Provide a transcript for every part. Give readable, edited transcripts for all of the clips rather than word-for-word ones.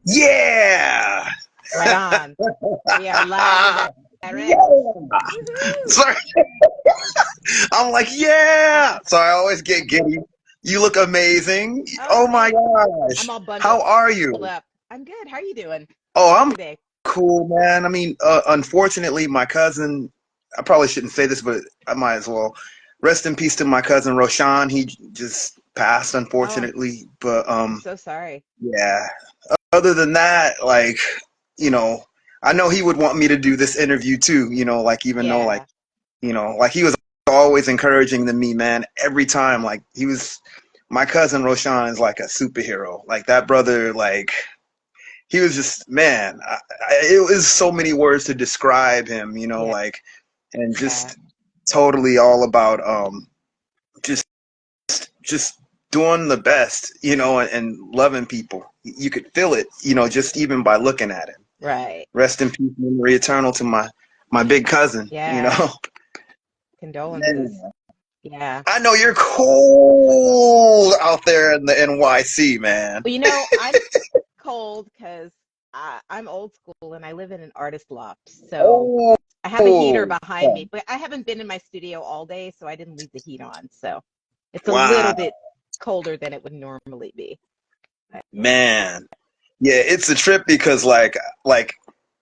Yeah. Right on. We are live and direct. Yeah. Woohoo! Sorry, I'm like, yeah. So I always get giddy. You look amazing. Oh, Oh my thanks. I'm gosh. all bundled How are you? up. I'm good. How are you doing? Oh, How's I'm your day? cool, man. I mean, unfortunately, my cousin, I probably shouldn't say this, but I might as well. Rest in peace to my cousin Roshan. He just passed, Oh, unfortunately. But I'm so sorry. yeah. Other than that, like, you know, I know he would want me to do this interview too, like even though like, Yeah. like he was always encouraging to me, man, every time. Like he was my cousin Roshan is like a superhero. Like that brother, like he was just man, it was so many words to describe him, Yeah. like and Yeah. just totally all about just just doing the best, and loving people. You could feel it, just even by looking at him. Right. Rest in peace, memory eternal to my big cousin. Yeah. Condolences. Man, Yeah. I know you're cold out there in the NYC, man. Well, I'm cold because I'm old school and I live in an artist loft. So Oh, I have a heater behind me, but I haven't been in my studio all day, so I didn't leave the heat on. So it's a little wow, bit colder than it would normally be. man. Yeah, it's a trip because like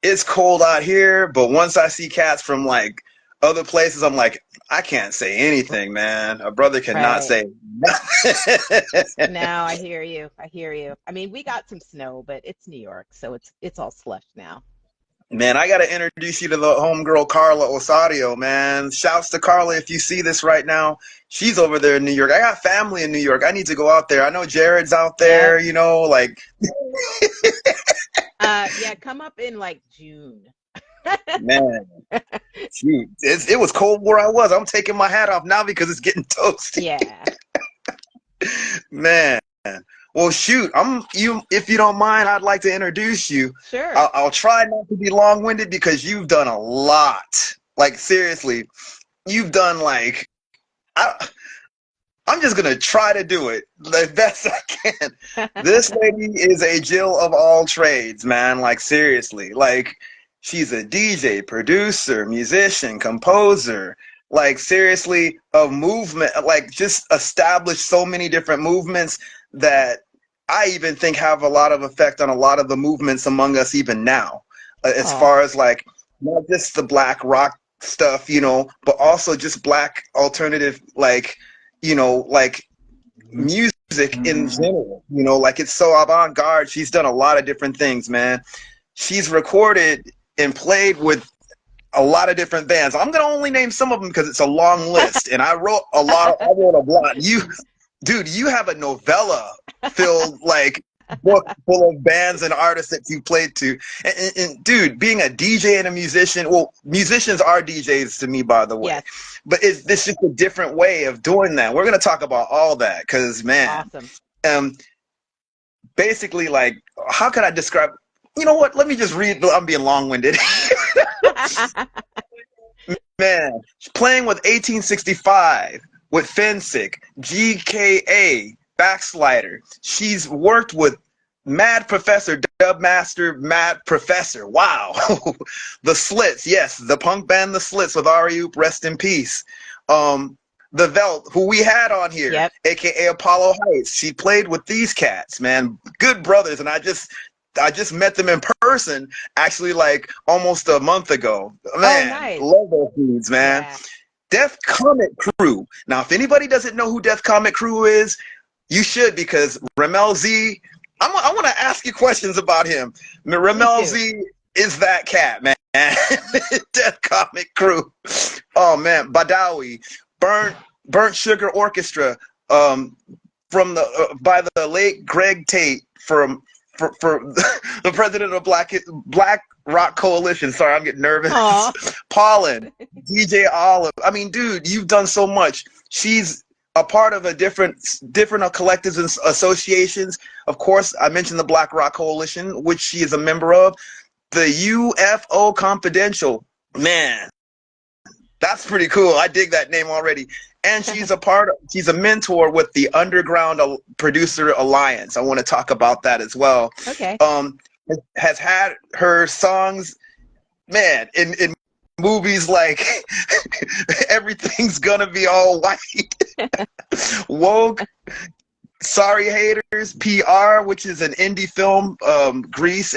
it's cold out here, but once I see cats from like other places, I'm like, I can't say anything, man. A brother cannot Right. say nothing. No, I hear you. I hear you. I mean, we got some snow, but it's New York, so it's all slush now. Man, I gotta introduce you to the homegirl Carla Osario, man. Shouts to Carla if you see this right now. She's over there in New York. I got family in New York. I need to go out there. I know Jared's out Yep. there, like Yeah, come up in like June. man, shoot. It was cold where I was. I'm taking my hat off now because it's getting toasty. Yeah, Man. Well, shoot, I'm you. If you don't mind, I'd like to introduce you. sure. I'll try not to be long-winded because you've done a lot. Like seriously, you've done like I, I'm just gonna try to do it the best I can. This lady is a Jill of all trades, man. Like seriously, like she's a DJ, producer, musician, composer. Like seriously, a movement. Like just established so many different movements that I even think have a lot of effect on a lot of the movements among us even now. As Oh, far as like not just the black rock stuff, but also just black alternative like music in general, like it's so avant-garde. She's done a lot of different things, man. She's recorded and played with a lot of different bands. I'm gonna only name some of them because it's a long list, and I wrote a lot. Dude, you have a novella filled like book full of bands and artists that you played to. And dude, being a DJ and a musician, well, musicians are DJs to me, by the way, yes, but it's just a different way of doing that. We're gonna talk about all that because man, awesome. um, basically, like, how can I describe? You know what? Let me just read. I'm being long-winded. Man, playing with 1865, with Fensick, GKA, Backslider. She's worked with Mad Professor, Dubmaster, Mad Professor. Wow. The Slits, yes, the punk band The Slits with Ari Oop, rest in peace. The Velt, who we had on here, Yep. aka Apollo Heights. She played with these cats, man. Good brothers, and I just met them in person actually like almost a month ago. Oh, Man, nice. love those dudes, man. Yeah. Death Comet Crew. Now, if anybody doesn't know who Death Comet Crew is, you should because Ramel Z. I want to ask you questions about him. Please Ramel do. Z is that cat, man. Death Comet Crew. Oh man, Badawi, Burnt Sugar Orchestra. Um, from the by the late Greg Tate for the president of Black Rock Coalition. Sorry, I'm getting nervous. Aw. Pollen, DJ Olive. I mean, dude, you've done so much. She's a part of a different collectives and associations. Of course, I mentioned the Black Rock Coalition, which she is a member of. The UFO Confidential. Man, that's pretty cool. I dig that name already. And she's a mentor with the Underground Producer Alliance. I want to talk about that as well. Okay. Um, has had her songs, man, in movies like Everything's Gonna Be All White, Woke, Sorry Haters, PR, which is an indie film, Greece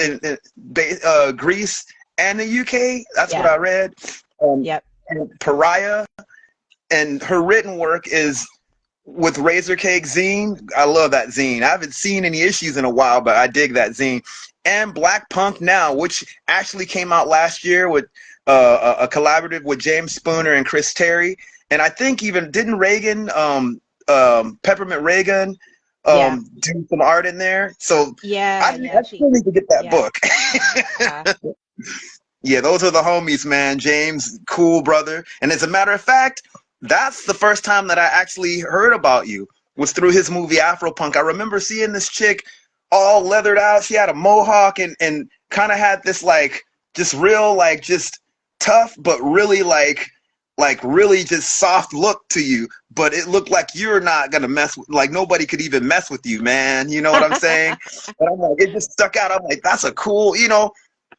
Greece and the UK. That's what Yeah. I read. Um, Yep. and Pariah, and her written work is with Razor Cake Zine. I love that zine. I haven't seen any issues in a while, but I dig that zine. And Black Punk Now, which actually came out last year with a collaborative with James Spooner and Chris Terry. And I think even didn't Reagan, Peppermint Reagan, Yeah. do some art in there. So Yeah. I Yeah. still need to get that Yeah. book. Uh, Yeah, those are the homies, man. James, cool brother. And as a matter of fact, that's the first time that I actually heard about you was through his movie Afropunk. I remember seeing this chick all leathered out. She had a mohawk and kind of had this like just real like just tough but really like really just soft look to you. But it looked like you're not gonna mess with like nobody could even mess with you, man. You know what I'm saying? And I'm like, it just stuck out. I'm like, that's a cool,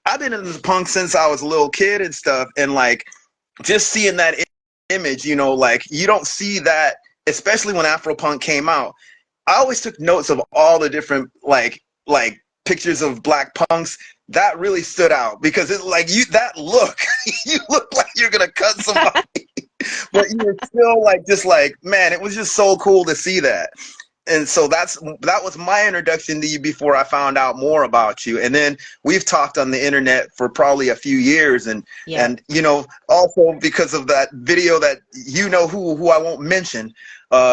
I've been in the punk since I was a little kid and stuff, and like just seeing that image, like you don't see that, especially when Afropunk came out. I always took notes of all the different like pictures of black punks. That really stood out because it like you that look, you look like you're gonna cut somebody, but you were still like just like man, it was just so cool to see that. And so that was my introduction to you before I found out more about you. And then we've talked on the internet for probably a few years, and yeah. also because of that video that who I won't mention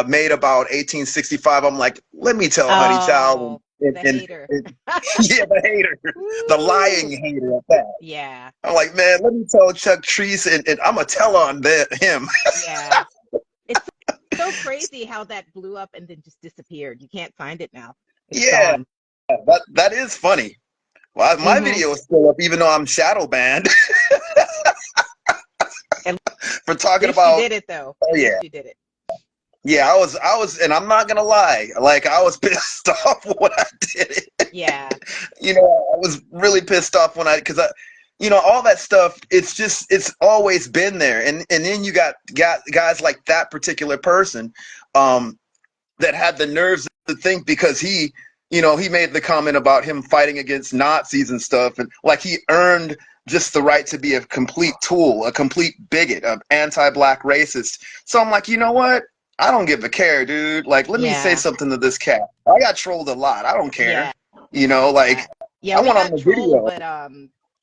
made about 1865. I'm like, let me tell Honeychild Oh, the hater. and yeah, the hater, the lying Woo! hater at that. Yeah. I'm like, man, let me tell Chuck Treese, and I'm gonna tell on him. Yeah. It's so crazy how that blew up and then just disappeared. You can't find it now. It's Yeah, gone. that is funny. Well, my Mm-hmm. video is still up, even though I'm shadow banned At for talking least you about. did it, though. Oh At yeah, least you did it. yeah. I was, and I'm not gonna lie. Like I was pissed off when I did it. Yeah. I was really pissed off because all that stuff. It's always been there, and then you got guys like that particular person, um, that had the nerves to think because he made the comment about him fighting against Nazis and stuff, and like he earned just the right to be a complete tool, a complete bigot, an anti-black racist. So I'm like, you know what? I don't give a care, dude. Like, let me say Yeah. something to this cat. I got trolled a lot. I don't care. Yeah. Like Yeah. I We went on got the trolled, video. but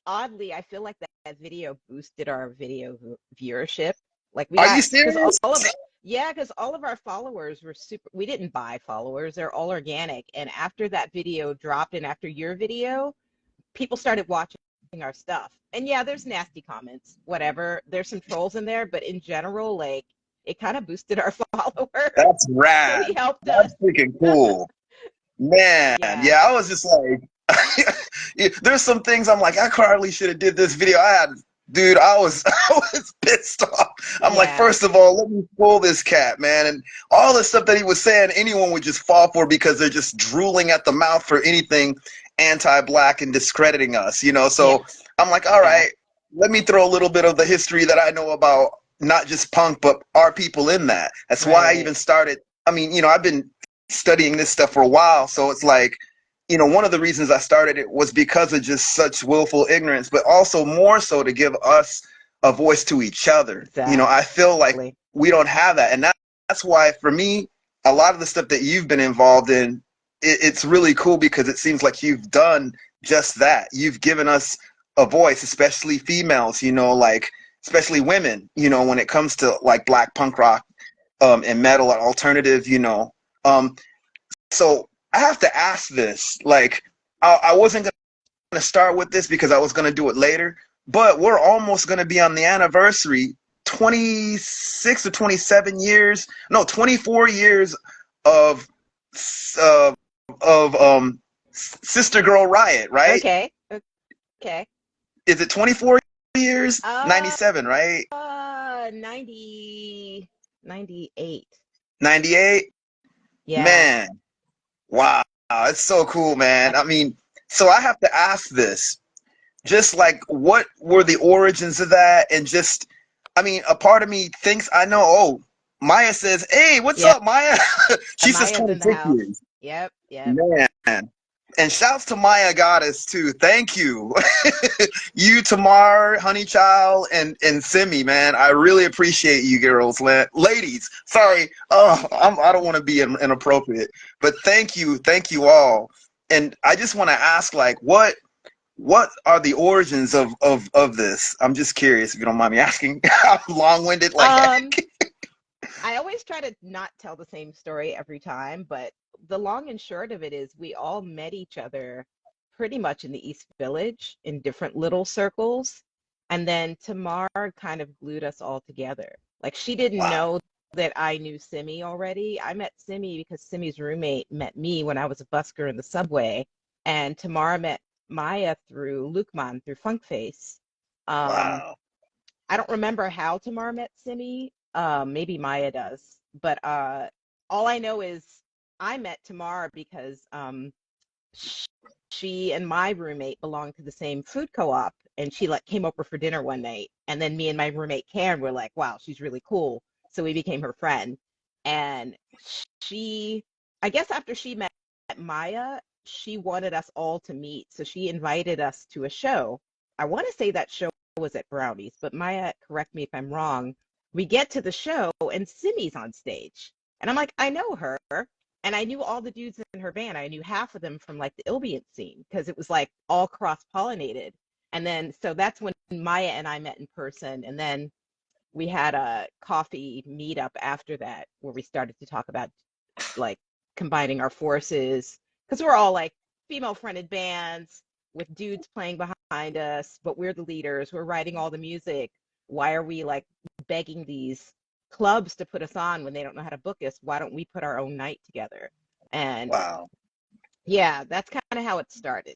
oddly, I feel like that video boosted our video viewership. Like we Are you got because serious? all of it. Yeah, because all of our followers were super. We didn't buy followers; they're all organic. And after that video dropped, and after your video, people started watching our stuff. And yeah, there's nasty comments, whatever. There's some trolls in there, but in general, like it kind of boosted our followers. That's So rad. he helped us. That's freaking cool. Man, Yeah. yeah, I was just like, there's some things I'm like, I probably should have did this video. Dude, I was, I was pissed off. I'm like, Yeah. first of all, let me fool this cat, man, and all the stuff that he was saying, anyone would just fall for because they're just drooling at the mouth for anything anti-black and discrediting us. Yeah. So I'm like, all right, let me throw a little bit of the history that I know about not just punk, but our people in that. That's why I Right. even started. I mean, I've been studying this stuff for a while, so it's like, one of the reasons I started it was because of just such willful ignorance, but also more so to give us a voice to each other. I feel like Exactly. we don't have that, and that's why for me, a lot of the stuff that you've been involved in, it's really cool because it seems like you've done just that. You've given us a voice, especially females. Like especially women. When it comes to like black punk rock, and metal and alternative. Um, so I have to ask this. Like, I wasn't going to start with this because I was going to do it later, but we're almost going to be on the anniversary, 26 or 27 years, no, 24 years of uh, Sister Girl Riot, right? Okay. Okay. Is it 24 years? Uh, 97, right? 90, 98. 98? Yeah. Man, wow, it's so cool, man. I mean, So I have to ask this. Just like, what were the origins of that? And just, I mean, a part of me thinks I know. Oh, Maya says, "Hey, what's Yep. up, Maya?" She says Amaya's in the 26 house. years. Yep. Yep. Man. And shouts to Maya Goddess too. Thank you. You, Tamar, Honeychild, and Simi, man. I really appreciate you girls. Ladies, sorry. Oh, I don't want to be inappropriate. But thank you all. And I just want to ask, like, what are the origins of this? I'm just curious if you don't mind me asking. I'm long-winded like Um, heck. I always try to not tell the same story every time, but the long and short of it is we all met each other pretty much in the East Village in different little circles. And then Tamar kind of glued us all together. Like she didn't Wow. know that I knew Simi already. I met Simi because Simi's roommate met me when I was a busker in the subway. And Tamar met Maya through Lukman, through Funkface. Um, Wow. I don't remember how Tamar met Simi. Maybe Maya does. But all I know is I met Tamar because sh- she and my roommate belonged to the same food co-op, and she like came over for dinner one night, and then me and my roommate Karen were like, "Wow, she's really cool." So we became her friend, and she, I guess after she met Maya, she wanted us all to meet, so she invited us to a show. I want to say that show was at Brownies, but Maya, correct me if I'm wrong. We get to the show and Simi's on stage. And I'm like, I know her. And I knew all the dudes in her band. I knew half of them from like the Ilbiant scene because it was like all cross-pollinated. And then so that's when Maya and I met in person. And then we had a coffee meetup after that where we started to talk about like combining our forces because we're all like female fronted bands with dudes playing behind us, but we're the leaders. We're writing all the music. Why are we like begging these clubs to put us on when they don't know how to book us? Why don't we put our own night together? And Wow. yeah, that's kind of how it started.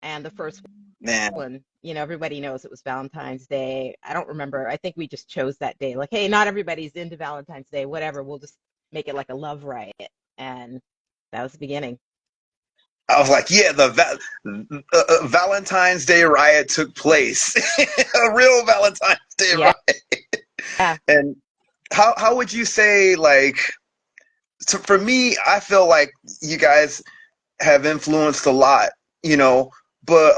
And the first Man. one, everybody knows it was Valentine's Day. I don't remember. I think we just chose that day. Like, hey, not everybody's into Valentine's Day, whatever. We'll just make it like a love riot. And that was the beginning. I was like, yeah, Valentine's Day riot took place. A real Valentine's Day Yeah. riot. Yeah. And how would you say, like, so for me, I feel like you guys have influenced a lot, you know, but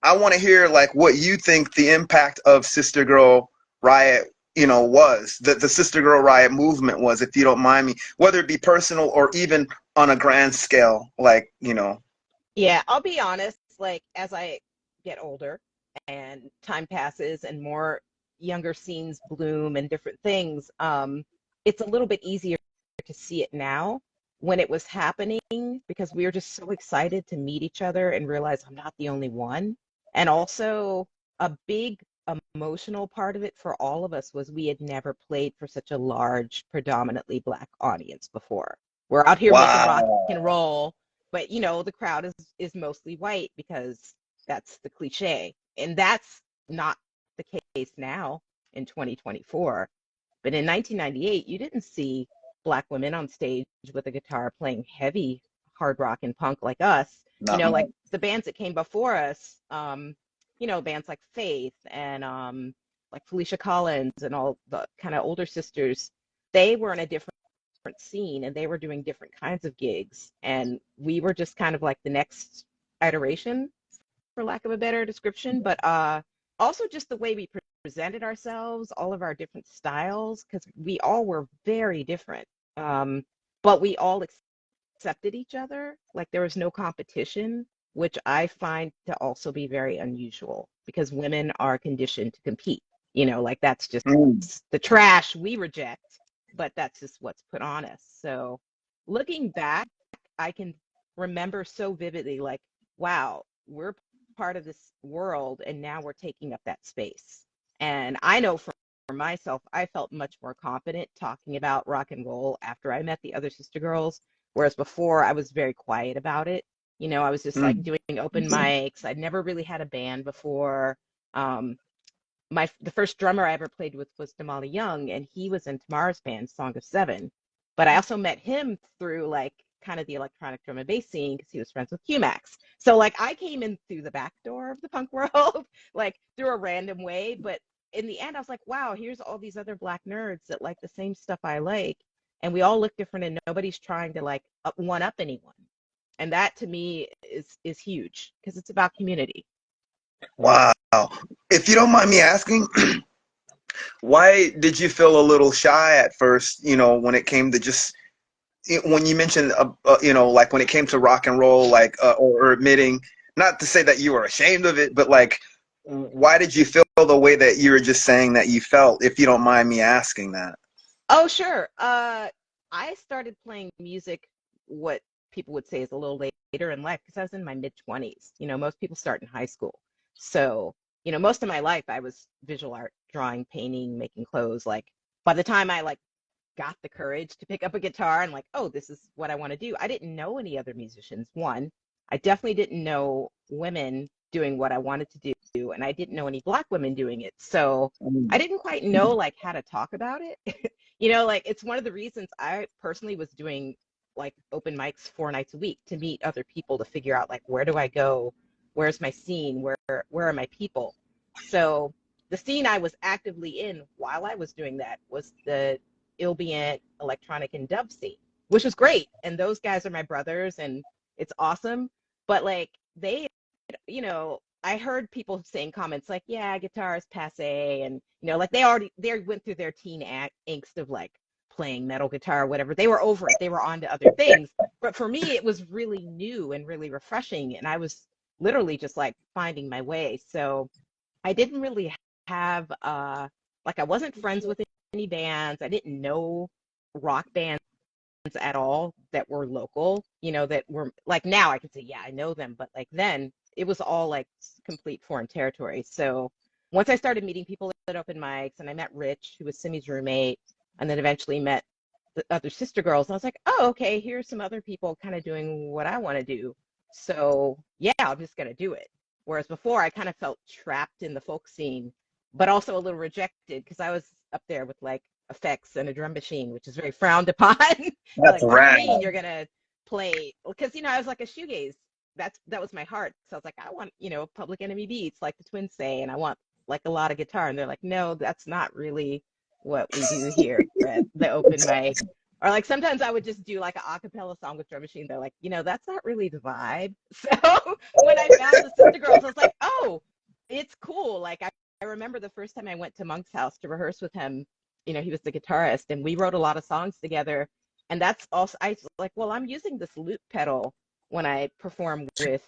I want to hear like what you think the impact of Sister Girl Riot, was the Sister Girl Riot movement was, if you don't mind me, whether it be personal or even on a grand scale, like. Yeah. I'll be honest, like, as I get older and time passes and more younger scenes bloom and different things, it's a little bit easier to see it now when it was happening because we were just so excited to meet each other and realize I'm not the only one. And also, a big emotional part of it for all of us was we had never played for such a large, predominantly Black audience before. We're out here making rock Wow. and roll, but the crowd is mostly white because that's the cliche. And that's not the case now in 2024. But in 1998, you didn't see Black women on stage with a guitar playing heavy hard rock and punk like us. Like No. the bands that came before us, bands like Faith and like Felicia Collins and all the kind of older sisters, they were in a different scene and they were doing different kinds of gigs. And we were just kind of like the next iteration, for lack of a better description, but also just the way we presented ourselves, all of our different styles, because we all were very different. Um, but we all accepted each other. Like there was no competition, which I find to also be very unusual because women are conditioned to compete. Like that's just Mm. the trash we reject, but that's just what's put on us. So looking back, I can remember so vividly, like, wow, we're part of this world and now we're taking up that space. And I know for myself, I felt much more confident talking about rock and roll after I met the other sister girls, whereas before I was very quiet about it. I was just like Mm. doing open mics. I'd never really had a band before. Um, the first drummer I ever played with was Damali Young, and he was in Tamara's band, Song of Seven. But I also met him through like kind of the electronic drum and bass scene because he was friends with Q-Max. So like I came in through the back door of the punk world, like through a random way. But in the end, I was like, wow, here's all these other black nerds that like the same stuff I like. And we all look different and nobody's trying to like one up anyone. And that to me is huge because it's about community. Wow. If you don't mind me asking, why did you feel a little shy at first, when it came to just, when you mentioned, like when it came to rock and roll, like, or admitting, not to say that you were ashamed of it, but like, why did you feel the way that you were just saying that you felt, if you don't mind me asking that? Oh, sure. I started playing music, what people would say is a little later in life, because I was in my mid-20s. Most people start in high school. So, most of my life I was visual art, drawing, painting, making clothes. Like by the time I like got the courage to pick up a guitar and like, oh, this is what I want to do, I didn't know any other musicians. One, I definitely didn't know women doing what I wanted to do, and I didn't know any black women doing it. So I didn't quite know like how to talk about it. Like it's one of the reasons I personally was doing like open mics 4 nights a week to meet other people to figure out like where do I go, where's my scene, where are my people. So the scene I was actively in while I was doing that was the ambient electronic and dub scene, which was great. And those guys are my brothers and it's awesome. But like I heard people saying comments like, yeah, guitar is passe. And, like they went through their teen angst of like playing metal guitar or whatever. They were over it. They were on to other things. But for me, it was really new and really refreshing. And I was literally just like finding my way. So I didn't really have, like I wasn't friends with any bands. I didn't know rock bands at all that were local, that were like, now I can say, yeah, I know them. But like then it was all like complete foreign territory. So once I started meeting people at open mics and I met Rich, who was Simi's roommate, and then eventually met the other sister girls, I was like, oh, okay, here's some other people kind of doing what I want to do. So yeah, I'm just going to do it. Whereas before I kind of felt trapped in the folk scene, but also a little rejected because I was up there with like effects and a drum machine, which is very frowned upon. That's Like, what do you rad. mean you're going to play? Because, I was like a shoegaze. That was my heart. So I was like, I want, Public Enemy beats, like the Twins say, and I want like a lot of guitar. And they're like, no, that's not really what we do here at the open mic. Or like sometimes I would just do like an a cappella song with drum machine. They're like, that's not really the vibe. So when I found the Sister Girls, I was like, oh, it's cool. Like I remember the first time I went to Monk's house to rehearse with him. He was the guitarist, and we wrote a lot of songs together. And that's also, I was like, well, I'm using this loop pedal when I perform with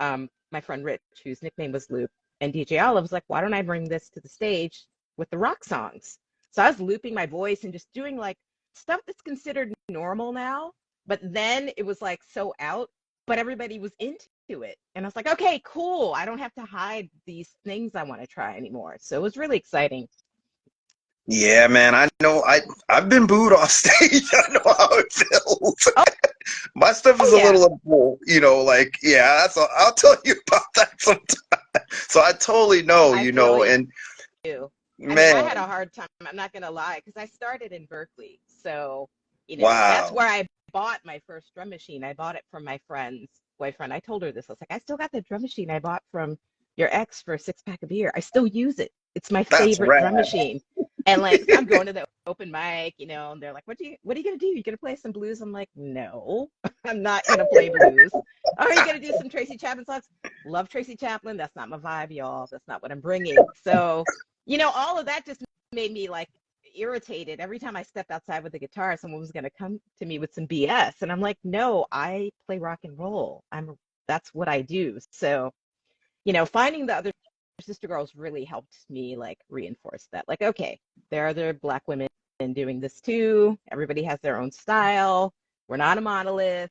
my friend Rich, whose nickname was Loop, and DJ Olive was like, why don't I bring this to the stage with the rock songs? So I was looping my voice and just doing like stuff that's considered normal now, but then it was like so out, but everybody was into it. And I was like, okay, cool. I don't have to hide these things I want to try anymore. So it was really exciting. Yeah, man, I know. I've been booed off stage. I know how it feels. Oh, My stuff is a yeah. little, like, yeah, I'll tell you about that sometime. So I totally know, I feel and you. I mean, I man, had a hard time, I'm not going to lie, because I started in Berkeley. So, that's wow, where I bought my first drum machine. I bought it from my friend's boyfriend. I told her this. I was like, I still got the drum machine I bought from your ex for a 6-pack of beer. I still use it. It's my that's favorite rad. drum machine. And like, I'm going to the open mic, and they're like, what are you going to do? You going to play some blues? I'm like, no, I'm not going to play blues. Oh, are you going to do some Tracy Chapman songs? Love Tracy Chapman. That's not my vibe, y'all. That's not what I'm bringing. So, all of that just made me like irritated. Every time I stepped outside with a guitar, someone was going to come to me with some BS. And I'm like, no, I play rock and roll. That's what I do. So, finding the other sister girls really helped me like reinforce that. Like, okay, there are other black women doing this too. Everybody has their own style. We're not a monolith.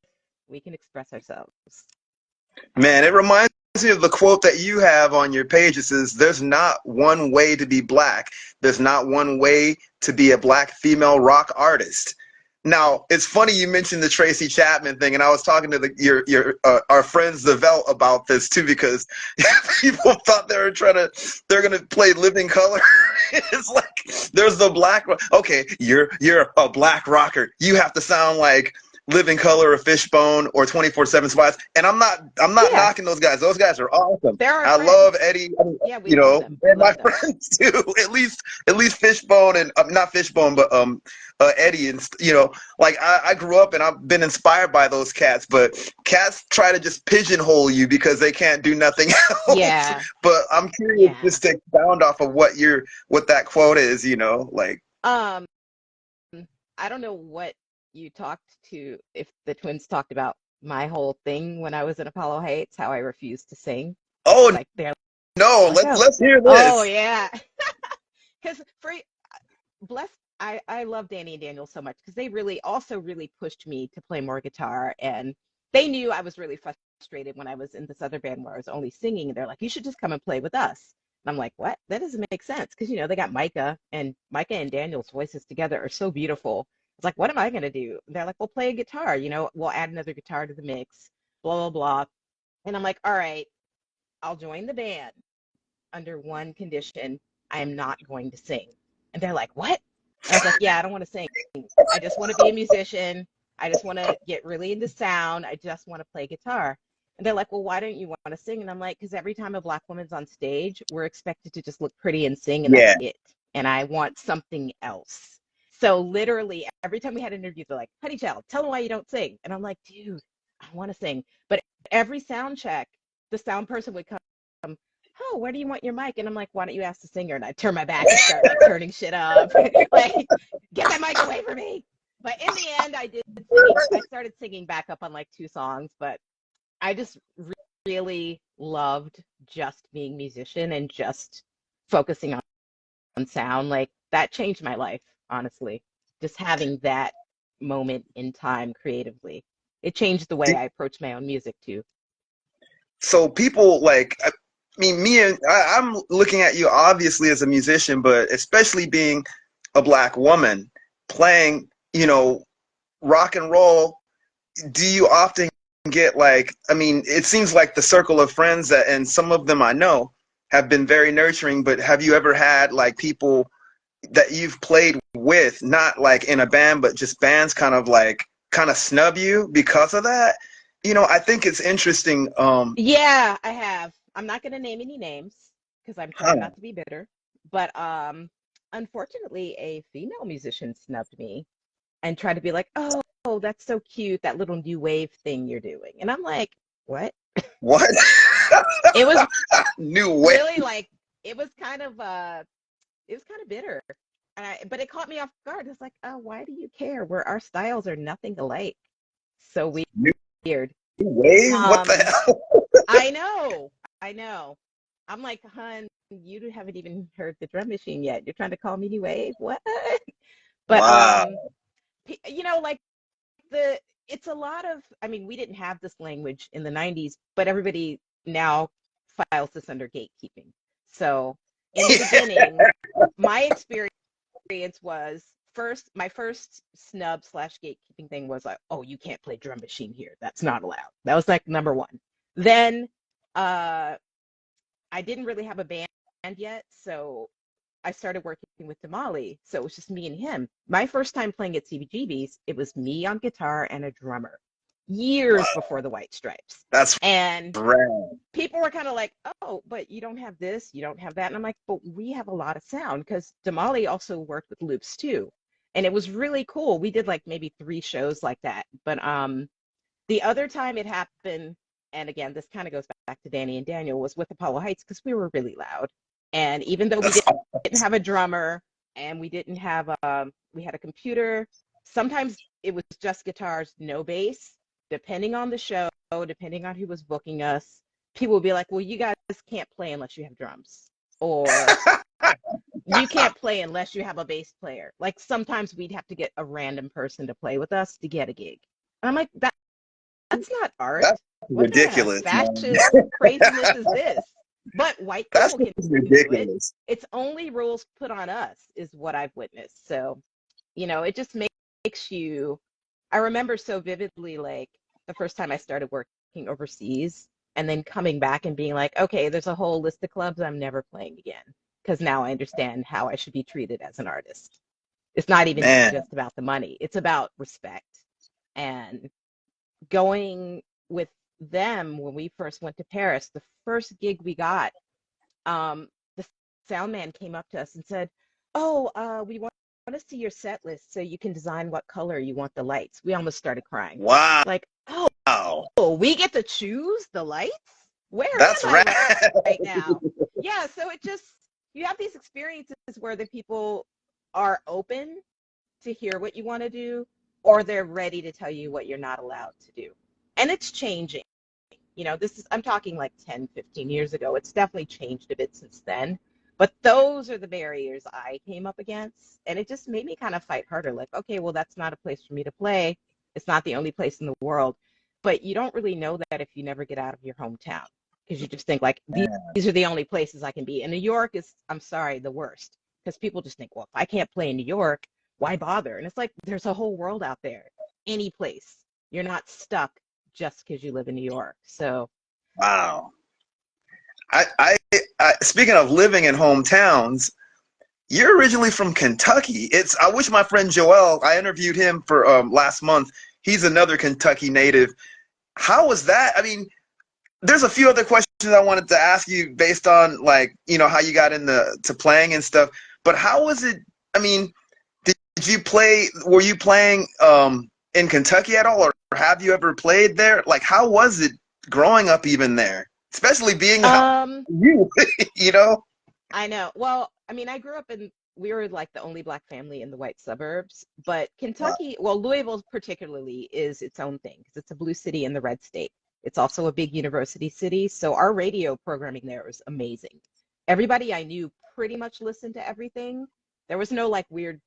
We can express ourselves. Man, it reminds me of the quote that you have on your page. It says, "There's not one way to be black. There's not one way to be a black female rock artist." Now, it's funny you mentioned the Tracy Chapman thing, and I was talking to your our friends the Velt about this too, because people thought they're gonna play Living Color. It's like there's the black. Okay, you're a black rocker. You have to sound like Living Color or Fishbone or 24/7 Spies. And I'm not Yeah, knocking those guys. Those guys are awesome. they're our I love friends. Eddie, Yeah, we love them. We and my love them. friends too. At least Fishbone and not Fishbone, but Eddie and like I grew up and I've been inspired by those cats. But cats try to just pigeonhole you because they can't do nothing else. Yeah, But I'm curious yeah. just to expound off of what that quote is. Like. Um, I don't know what you talked to, if the twins talked about my whole thing when I was in Apollo Heights, how I refused to sing. Oh Like they're no, like, let's oh, let's hear oh this. yeah. Because for bless, I love Danny and Daniel so much because they really pushed me to play more guitar, and they knew I was really frustrated when I was in this other band where I was only singing. And they're like, you should just come and play with us. And I'm like, what? That doesn't make sense because they got Micah and Daniel's voices together are so beautiful. It's like, what am I gonna do? They're like, well, play a guitar. We'll add another guitar to the mix. Blah blah blah. And I'm like, all right, I'll join the band under one condition. I am not going to sing. And they're like, what? And I was like, yeah, I don't want to sing. I just want to be a musician. I just want to get really into sound. I just want to play guitar. And they're like, well, why don't you want to sing? And I'm like, because every time a Black woman's on stage, we're expected to just look pretty and sing, and that's Yeah. it. And I want something else. So literally, every time we had an interview, they're like, Honeychild, tell them why you don't sing. And I'm like, dude, I want to sing. But every sound check, the sound person would come, oh, where do you want your mic? And I'm like, why don't you ask the singer? And I turn my back and start like turning shit up. Like, get that mic away from me. But in the end, I did sing. I started singing back up on like 2 songs, but I just really loved just being a musician and just focusing on sound. Like that changed my life, honestly. Just having that moment in time creatively. It changed the way I approach my own music too. So people like, I mean, I'm looking at you obviously as a musician, but especially being a Black woman playing, rock and roll. Do you often get like, I mean, it seems like the circle of friends and some of them I know have been very nurturing, but have you ever had like people that you've played with, not like in a band, but just bands kind of snub you because of that? I think it's interesting. Yeah, I have. I'm not going to name any names because I'm trying not to be bitter. But unfortunately, a female musician snubbed me and tried to be like, oh, that's so cute, that little new wave thing you're doing. And I'm like, what? What? It was New way. really like, it was kind of bitter. But it caught me off guard. It's like, oh, why do you care? Our styles are nothing alike. So New weird. wave? What the Um, hell? I know. I know. I'm like, hun, you haven't even heard the drum machine yet. You're trying to call me new wave? What? But Wow. like the it's a lot of, I mean, we didn't have this language in the 90s, but everybody now files this under gatekeeping. So, in the beginning, my experience was my first snub slash gatekeeping thing was like, oh, you can't play drum machine here. That's not allowed. That was like number one. Then uh I didn't really have a band yet, so I started working with Damali. So it was just me and him. My first time playing at CBGB's, it was me on guitar and a drummer, years Wow. before the White Stripes. That's And rad. people were kind of like, oh, but you don't have this, you don't have that. And I'm like, but we have a lot of sound because Damali also worked with loops too. And it was really cool. We did like maybe 3 shows like that. But the other time it happened, and again, this kind of goes back to Danny and Daniel, was with Apollo Heights because we were really loud. And even though we That's didn't have a drummer and we didn't have, we had a computer, sometimes it was just guitars, no bass, depending on the show, depending on who was booking us. People would be like, well, you guys can't play unless you have drums. Or you can't play unless you have a bass player. Like sometimes we'd have to get a random person to play with us to get a gig. And I'm like, that's not art. that's What kind of ridiculous, man. fascist craziness is this? But white That's people can just do it. ridiculous. It's only rules put on us, is what I've witnessed. So, it just makes you. I remember so vividly, like the first time I started working overseas and then coming back and being like, okay, there's a whole list of clubs I'm never playing again because now I understand how I should be treated as an artist. It's not even Man, just about the money, it's about respect. And going with them when we first went to Paris, the first gig we got, the sound man came up to us and said, "Oh, we want to see your set list so you can design what color you want the lights." We almost started crying. Wow. Like, oh, we get to choose the lights? Where That's am I rad. right now? Yeah, so it just, you have these experiences where the people are open to hear what you want to do, or they're ready to tell you what you're not allowed to do. And it's changing. This is, I'm talking like 10, 15 years ago. It's definitely changed a bit since then. But those are the barriers I came up against. And it just made me kind of fight harder. Like, okay, well, that's not a place for me to play. It's not the only place in the world. But you don't really know that if you never get out of your hometown, because you just think like these are the only places I can be. And New York is, I'm sorry, the worst. Because people just think, well, if I can't play in New York, why bother? And it's like, there's a whole world out there, any place. You're not stuck just because you live in New York. So, Wow. I speaking of living in hometowns, you're originally from Kentucky. I wish my friend Joel, I interviewed him for last month. He's another Kentucky native. How was that? I mean, there's a few other questions I wanted to ask you based on like, how you got into playing and stuff. But how was it? I mean, were you playing in Kentucky at all, or have you ever played there? Like, how was it growing up even there? Especially being you, you know? I know. Well, I mean, I grew up we were like the only black family in the white suburbs, but Wow. Kentucky, well, Louisville particularly is its own thing because it's a blue city in the red state. It's also a big university city. So our radio programming there was amazing. Everybody I knew pretty much listened to everything. There was no like weird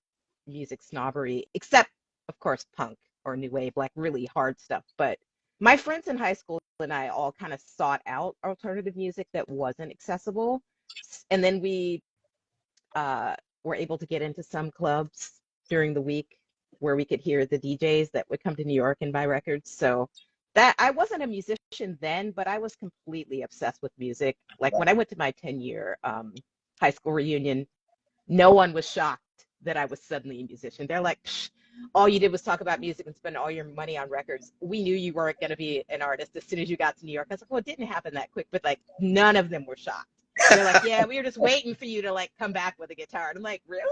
music snobbery, except, of course, punk or new wave, like really hard stuff. But my friends in high school and I all kind of sought out alternative music that wasn't accessible. And then we were able to get into some clubs during the week where we could hear the DJs that would come to New York and buy records. So that I wasn't a musician then, but I was completely obsessed with music. Like when I went to my 10-year high school reunion, no one was shocked that I was suddenly a musician. They're like, Psh, all you did was talk about music and spend all your money on records. We knew you weren't going to be an artist as soon as you got to New York. I was like, well, it didn't happen that quick, but like none of them were shocked. They're like, yeah, we were just waiting for you to like come back with a guitar. And I'm like, really?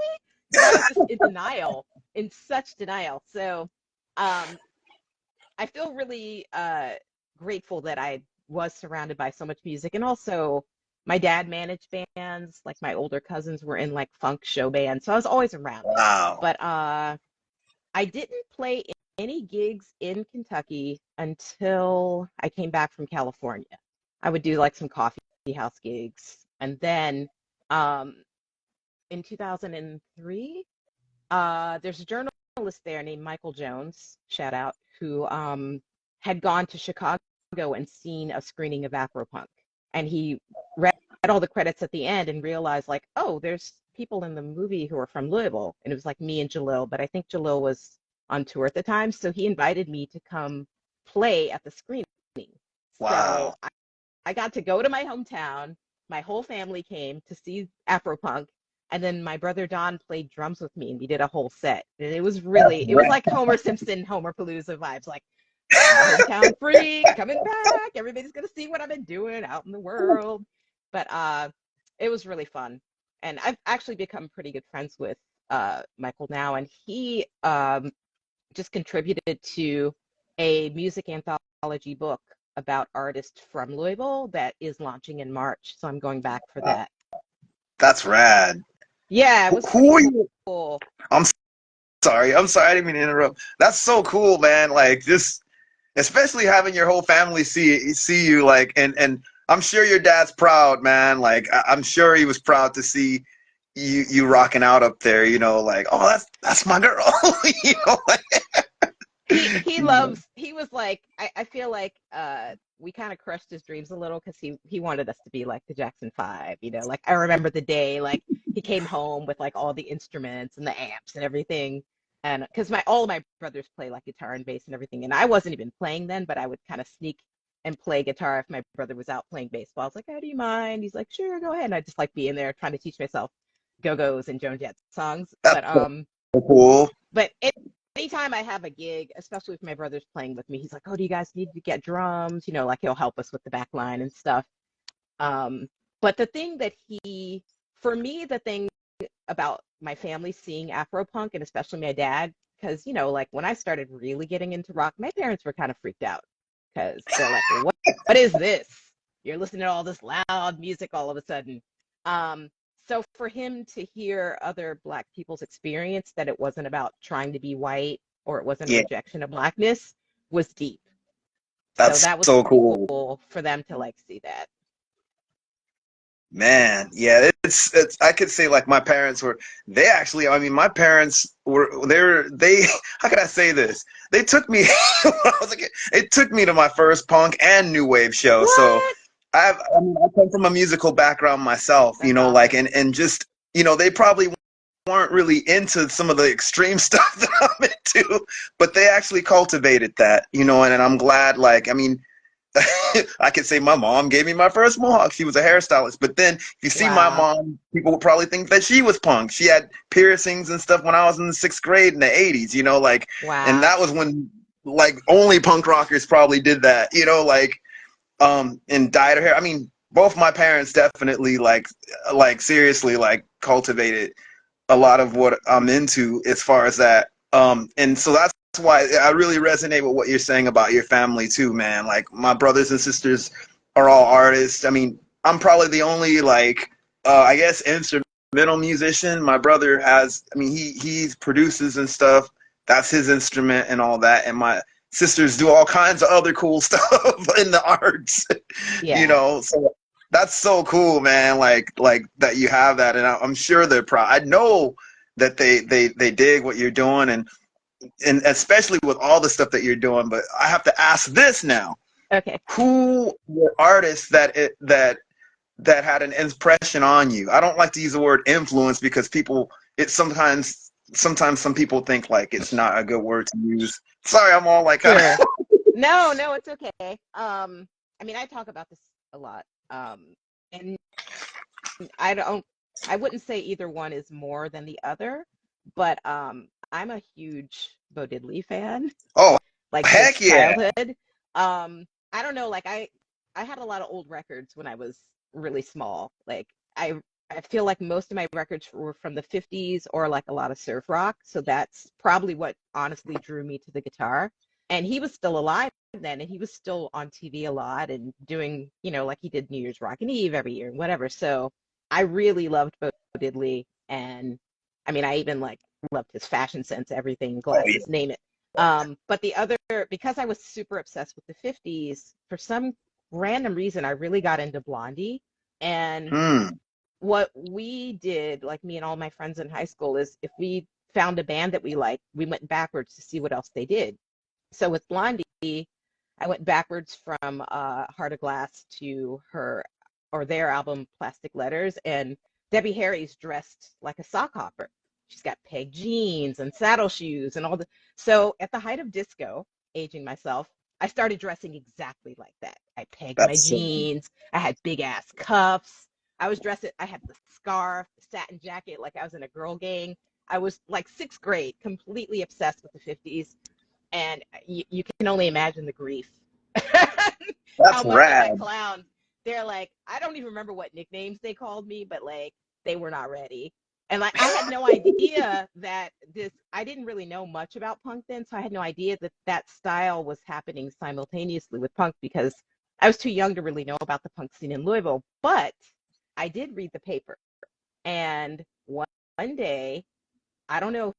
Because I was just in denial, in such denial. So I feel really grateful that I was surrounded by so much music. And also, my dad managed bands. Like my older cousins were in like funk show bands, so I was always around it. Wow. But I didn't play any gigs in Kentucky until I came back from California. I would do like some coffee house gigs, and then um, in 2003, there's a journalist there named Michael Jones, shout out, who had gone to Chicago and seen a screening of Afropunk. And he read all the credits at the end and realized, like, oh, there's people in the movie who are from Louisville. And it was like me and Jalil, but I think Jalil was on tour at the time. So he invited me to come play at the screening. So Wow. I got to go to my hometown. My whole family came to see Afropunk. And then my brother Don played drums with me and we did a whole set. And it was like Homer Simpson, Homer Palooza vibes. Like, I'm a hometown freak coming back. Everybody's going to see what I've been doing out in the world. But it was really fun. And I've actually become pretty good friends with Michael now. And he just contributed to a music anthology book about artists from Louisville that is launching in March. So I'm going back for that. That's rad. Yeah, it was pretty Who are you? cool. I'm sorry. I'm sorry. I didn't mean to interrupt. That's so cool, man. Like this, especially having your whole family see you, like, and I'm sure your dad's proud, man. Like I'm sure he was proud to see you rocking out up there. Like, oh, that's my girl. Like, He was like, I feel like we kind of crushed his dreams a little because he wanted us to be like the Jackson 5, like I remember the day like he came home with like all the instruments and the amps and everything. And because all of my brothers play like guitar and bass and everything, and I wasn't even playing then, but I would kind of sneak and play guitar if my brother was out playing baseball. I was like, "How do you mind?" He's like, "Sure, go ahead." And I just like be in there trying to teach myself Go-Go's and Joan Jett songs. that's so cool. But anytime I have a gig, especially if my brother's playing with me, he's like, "Oh, do you guys need to get drums?" You know, like he'll help us with the back line and stuff. Um, but the thing that for me, the thing about my family seeing Afro punk and especially my dad, because you know, like when I started really getting into rock, my parents were kind of freaked out because they're like, well, what is this? You're listening to all this loud music all of a sudden. Um, so for him to hear other Black people's experience, that it wasn't about trying to be white or it wasn't a Yeah, rejection of Blackness, was deep. So that's that was so cool. cool for them to like see that. Man, yeah, it's I could say like my parents were they actually I mean my parents were they how could I say this? They took me when I was a kid, it took me to my first punk and new wave show. So What? I mean, I come from a musical background myself, you That's know, like awesome. and just you know, they probably weren't really into some of the extreme stuff that I'm into, but they actually cultivated that, you know, and I'm glad like I mean I could say my mom gave me my first mohawk. She was a hairstylist. But then if you see my Wow. mom, people would probably think that she was punk. She had piercings and stuff when I was in the sixth grade in the 80s, you know, like, and Wow. that was when like only punk rockers probably did that, you know, like, and dyed her hair. I mean, both my parents definitely like seriously, like cultivated a lot of what I'm into as far as that. And so that's why I really resonate with what you're saying about your family too, man. Like my brothers and sisters are all artists. I mean, I'm probably the only like I guess instrumental musician. My brother has I mean he produces and stuff. That's his instrument and all that. And my sisters do all kinds of other cool stuff in the arts. You Yeah. know, so that's so cool, man. Like that you have that, and I'm sure they're proud. I know that they dig what you're doing, and especially with all the stuff that you're doing. But I have to ask this now: Okay. who were artists that had an impression on you? I don't like to use the word influence because people it sometimes some people think like it's not a good word to use. Sorry, I'm all like kind Sure. of No, no, it's okay. I mean, I talk about this a lot. And I don't, I wouldn't say either one is more than the other, but I'm a huge Bo Diddley fan, oh like since heck yeah, childhood. I don't know, like I had a lot of old records when I was really small. Like I feel like most of my records were from the 50s or like a lot of surf rock, so that's probably what honestly drew me to the guitar. And he was still alive then, and he was still on TV a lot and doing, you know, like he did New Year's Rockin' Eve every year and whatever. So I really loved Bo Diddley, and I mean, I even like loved his fashion sense, everything, oh yeah. glasses, name it. But the other, because I was super obsessed with the 50s, for some random reason, I really got into Blondie. And Hmm. what we did, like me and all my friends in high school, is if we found a band that we liked, we went backwards to see what else they did. So with Blondie, I went backwards from Heart of Glass to her or their album Plastic Letters, and Debbie Harry's dressed like a sock hopper. She's got peg jeans and saddle shoes and all the. So at the height of disco, aging myself, I started dressing exactly like that. I pegged my That's so jeans. I had big ass cuffs. I was dressed. I had the scarf, the satin jacket, like I was in a girl gang. I was like sixth grade, completely obsessed with the 50s, and you can only imagine the grief. that's How much of my rad. clowns, they're like, I don't even remember what nicknames they called me, but like they were not ready. And like I had no idea that I didn't really know much about punk then, so I had no idea that that style was happening simultaneously with punk because I was too young to really know about the punk scene in Louisville. But I did read the paper, and one day, I don't know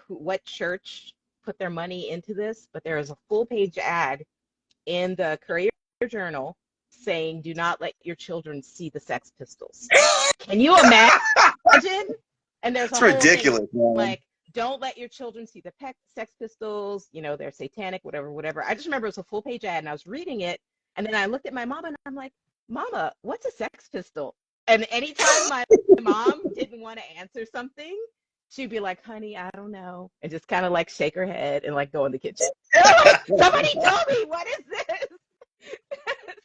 what church put their money into this, but there is a full page ad in the Courier Journal saying, "Do not let your children see the Sex Pistols." Can you imagine? And there's a It's whole thing ridiculous, man. like, "Don't let your children see the Sex Pistols. You know, they're satanic, whatever, whatever." I just remember it was a full page ad, and I was reading it, and then I looked at my mom, and I'm like, "Mama, what's a Sex Pistol?" And anytime my mom didn't want to answer something, she'd be like, "Honey, I don't know," and just kind of like shake her head and like go in the kitchen. And I'm like, "Somebody tell me, what is this?"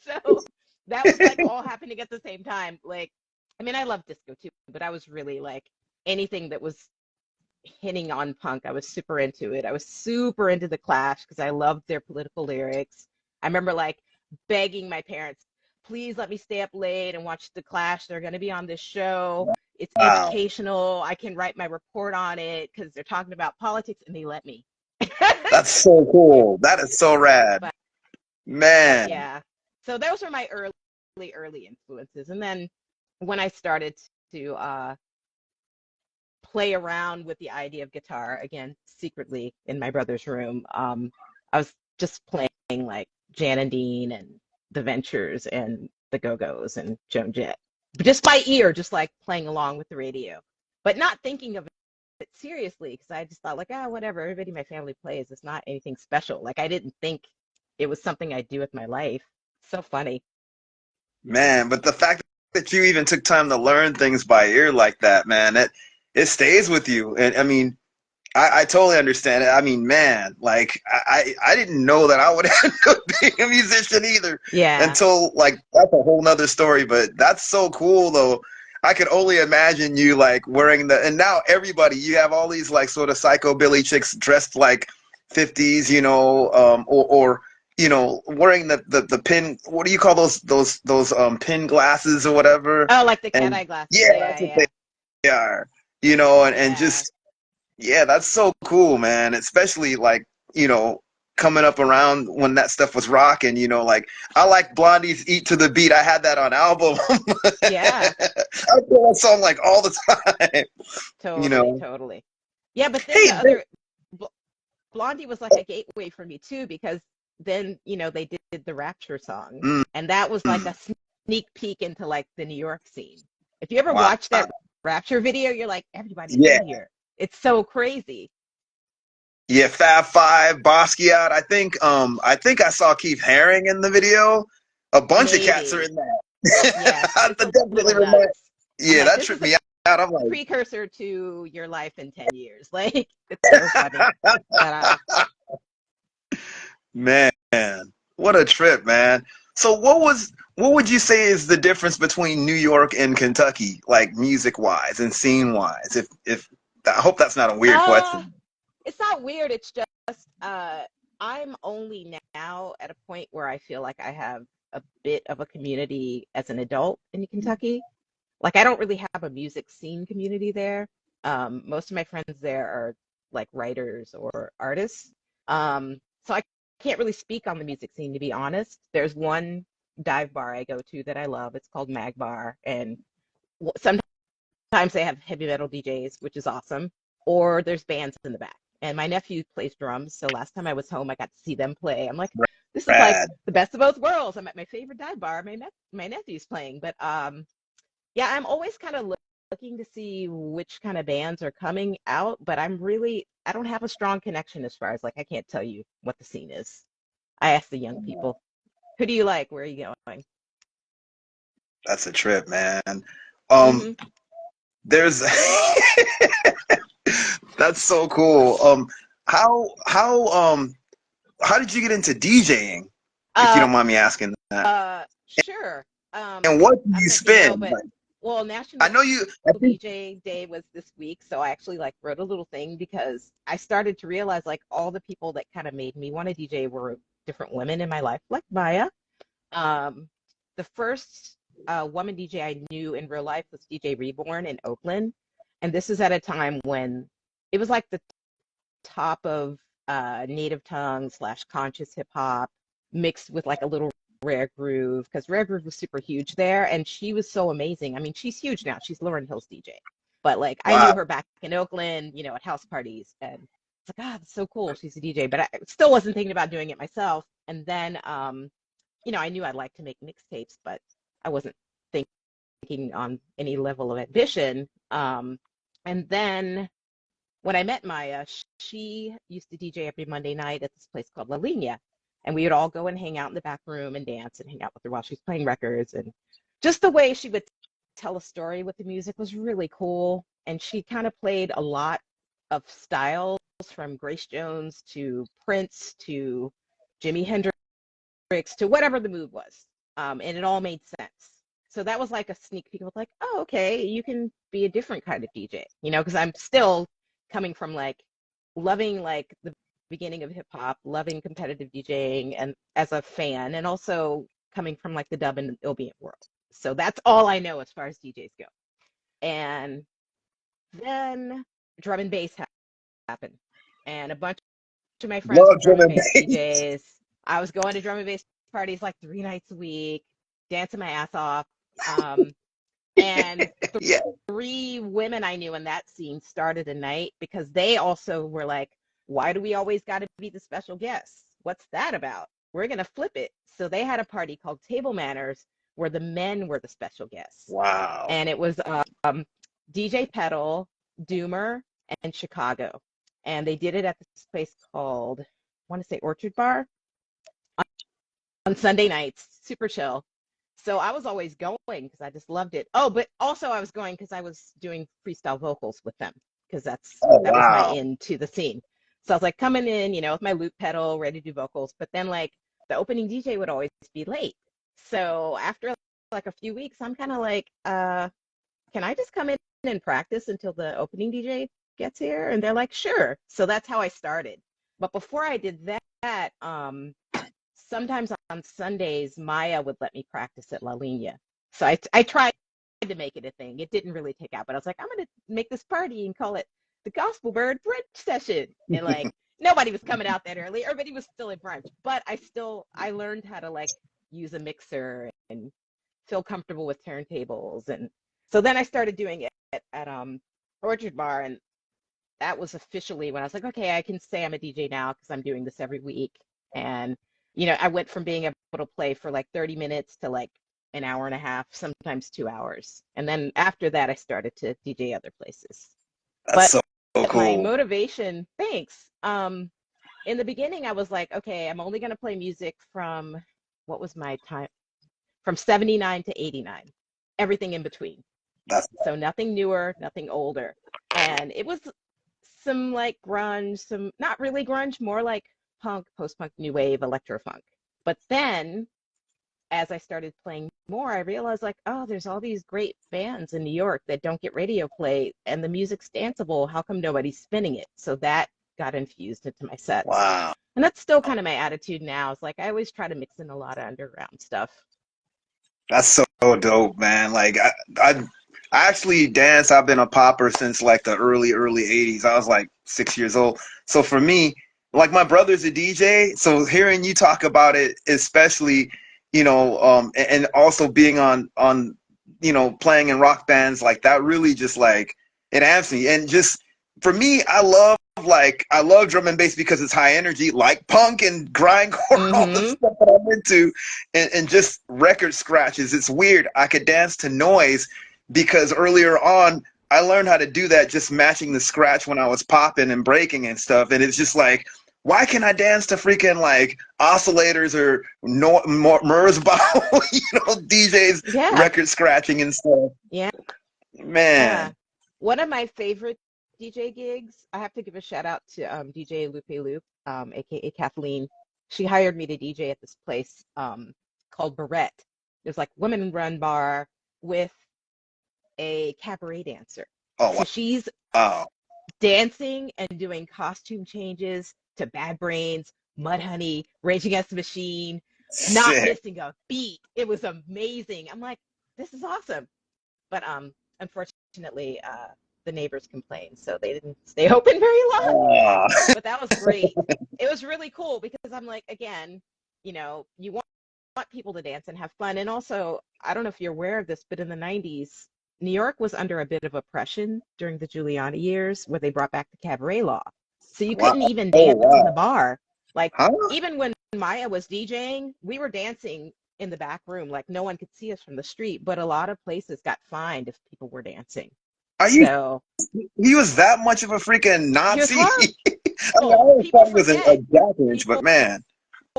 So that was like all happening at the same time. Like, I mean, I love disco too, but I was really like anything that was hitting on punk. I was super into it. I was super into the Clash because I loved their political lyrics. I remember like begging my parents, please let me stay up late and watch the Clash. They're going to be on this show. It's Wow. educational. I can write my report on it because they're talking about politics, and they let me. That's so cool. That is so rad. But Man. yeah, so those were my early influences. And then when I started to play around with the idea of guitar again secretly in my brother's room, I was just playing like Jan and Dean and the Ventures and the Go-Go's and Joan Jett, but just by ear, just like playing along with the radio, but not thinking of it seriously because I just thought like, ah, whatever, everybody in my family plays. It's not anything special. Like I didn't think it was something I'd do with my life. So funny. Man, but the fact that you even took time to learn things by ear like that, man, it stays with you. And I mean, I totally understand it. I mean, man, like I didn't know that I would end up being a musician either Yeah. until like that's a whole nother story. But that's so cool though. I could only imagine you like wearing and now everybody, you have all these like sort of psychobilly chicks dressed like 50s, or wearing the pin, what do you call those pin glasses or whatever? Oh, like the cat And eye glasses. yeah, Yeah, that's what yeah, they are, and yeah. just yeah, that's so cool, man. Especially like, coming up around when that stuff was rocking, like I like Blondie's Eat to the Beat. I had that on album. Yeah, I play that song like all the time, you totally, know. totally. Yeah, but then Hey, the other Bl- Blondie was like a gateway for me too because then, they did the Rapture song, mm, and that was like mm, a sneak peek into like the New York scene. If you ever wow. watch that Rapture video, you're like, everybody's Yeah. in here. It's so crazy. Yeah, Fab Five, Basquiat. I think I saw Keith Haring in the video. A bunch of cats are Maybe. in that. Yes, That it's a definitely little remind. nuts. I'm Yeah, like, that this tripped is a me out. I'm like, precursor to your life in 10 years. Like, it's so funny. But man, what a trip, man. So what would you say is the difference between New York and Kentucky, like music wise and scene wise? If I hope that's not a weird uh question. it's not weird. It's just I'm only now at a point where I feel like I have a bit of a community as an adult in Kentucky. Like I don't really have a music scene community there. Most of my friends there are like writers or artists. So I can't really speak on the music scene to be honest. There's one dive bar I go to that I love. It's called Mag Bar, and sometimes they have heavy metal DJs, which is awesome, or there's bands in the back. And my nephew plays drums, so last time I was home, I got to see them play. I'm like, this is like Brad. the best of both worlds. I'm at my favorite dive bar. My nephew's playing, but yeah, I'm always kind of looking to see which kind of bands are coming out, but I don't have a strong connection as far as like I can't tell you what the scene is. I ask the young people, who do you like? Where are you going? That's a trip, man. Um, Hmm. there's that's so cool. How how um how did you get into DJing, if you Uh, don't mind me asking that? sure. And what do I don't you know if you know, spin? but Like, well, I National know you. I think. DJ Day was this week, so I actually like wrote a little thing because I started to realize like all the people that kind of made me want to DJ were different women in my life, like Maya. Um, the first woman DJ I knew in real life was DJ Reborn in Oakland, and this is at a time when it was like the top of native tongue slash conscious hip hop mixed with like a little rare groove because rare groove was super huge there, and she was so amazing. I mean, she's huge now. She's Lauren Hill's DJ, but like I knew Wow. her back in Oakland, at house parties, and it's like, ah, that's so cool. She's a DJ, but I still wasn't thinking about doing it myself. And then I knew I'd like to make mixtapes, but I wasn't thinking on any level of ambition. And then when I met Maya, she used to DJ every Monday night at this place called La Linea. And we would all go and hang out in the back room and dance and hang out with her while she was playing records. And just the way she would tell a story with the music was really cool. And she kind of played a lot of styles from Grace Jones to Prince to Jimi Hendrix to whatever the mood was. And it all made sense. So that was like a sneak peek of like, oh, okay, you can be a different kind of DJ, because I'm still coming from like loving like the beginning of hip hop, loving competitive DJing and as a fan, and also coming from like the dub and ambient world. So that's all I know as far as DJs go. And then drum and bass happened, and a bunch of my friends were Love drum drum and and bass bass. DJs. I was going to drum and bass parties like 3 nights a week, dancing my ass off. And Yeah. 3 women I knew in that scene started a night because they also were like, why do we always got to be the special guests? What's that about? We're going to flip it. So they had a party called Table Manners where the men were the special guests. Wow. And it was DJ Pedal, Doomer, and Chicago. And they did it at this place called, I want to say Orchard Bar on Sunday nights, super chill. So I was always going because I just loved it. Oh, but also I was going because I was doing freestyle vocals with them because Oh that was my wow. in to the scene. So I was like coming in, with my loop pedal, ready to do vocals. But then like the opening DJ would always be late. So after like a few weeks, I'm kind of like, can I just come in and practice until the opening DJ gets here? And they're like, sure. So that's how I started. But before I did that, sometimes on Sundays, Maya would let me practice at La Línea. So I tried to make it a thing. It didn't really take out, but I was like, I'm going to make this party and call it the Gospel Bird Brunch Session. And like, nobody was coming out that early. Everybody was still at brunch. But I learned how to like use a mixer and feel comfortable with turntables. And so then I started doing it at Orchard Bar. And that was officially when I was like, okay, I can say I'm a DJ now because I'm doing this every week. And I went from being able to play for like 30 minutes to like an hour and a half, sometimes 2 hours. And then after that, I started to DJ other places. That's But so my cool. motivation, thanks. In the beginning, I was like, okay, I'm only going to play music from, what was my time? From 79 to 89, everything in between. That's So nothing newer, nothing older. And it was some like grunge, some not really grunge, more like punk, post-punk, new wave, electro-funk. But then as I started playing more, I realized like, oh, there's all these great bands in New York that don't get radio play and the music's danceable. How come nobody's spinning it? So that got infused into my sets. wow. And that's still kind of my attitude now. It's like I always try to mix in a lot of underground stuff. That's so dope, man. Like I actually dance. I've been a popper since like the early 80s. I was like 6 years old. So for me, like my brother's a DJ. So hearing you talk about it, especially, and also being on, playing in rock bands like that really just like it amps me. And just for me, I love drum and bass because it's high energy, like punk and grindcore, all the Mm-hmm. stuff that I'm into, and just record scratches. It's weird. I could dance to noise because earlier on I learned how to do that just matching the scratch when I was popping and breaking and stuff. And it's just like, why can't I dance to freaking like oscillators or no, Merzbow, DJs Yeah. record scratching and stuff? Yeah. Man, One of my favorite DJ gigs, I have to give a shout out to DJ Lupe Loop, aka Kathleen. She hired me to DJ at this place called Barrette. It was like women run bar with a cabaret dancer. oh So she's wow, dancing and doing costume changes to Bad Brains, Mudhoney, Rage Against the Machine, not sick. missing a beat. It was amazing. I'm like, this is awesome. But unfortunately, the neighbors complained, so they didn't stay open very long. Ah. But that was great. It was really cool because I'm like, again, you want people to dance and have fun. And also, I don't know if you're aware of this, but in the 90s, New York was under a bit of oppression during the Giuliani years where they brought back the cabaret law. So you Wow. couldn't even Oh dance in the wow. bar. Like, Huh? even when Maya was DJing, we were dancing in the back room. Like, no one could see us from the street, but a lot of places got fined if people were dancing. Are you? So He was that much of a freaking he was Nazi? horrible. I mean, I always People thought he was a forget. jackass, but People man,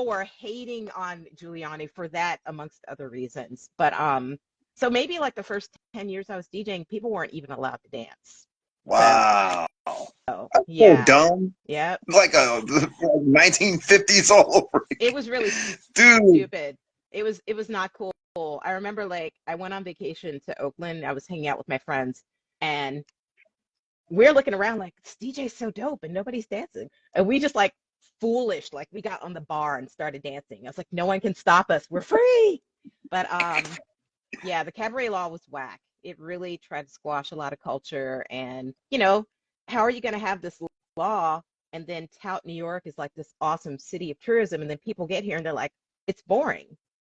were hating on Giuliani for that, amongst other reasons. But so maybe like the first 10 years I was DJing, people weren't even allowed to dance. So wow, so yeah, dumb. yeah, Like a 1950s all over it again, was really dude. stupid. It was not cool. I remember like I went on vacation to Oakland. I was hanging out with my friends, and we're looking around like, this DJ's so dope and nobody's dancing. And we just like foolish, like we got on the bar and started dancing. I was like, no one can stop us. We're free. But yeah, the cabaret law was whack. It really tried to squash a lot of culture. And, how are you going to have this law and then tout New York is like this awesome city of tourism, and then people get here and they're like, it's boring.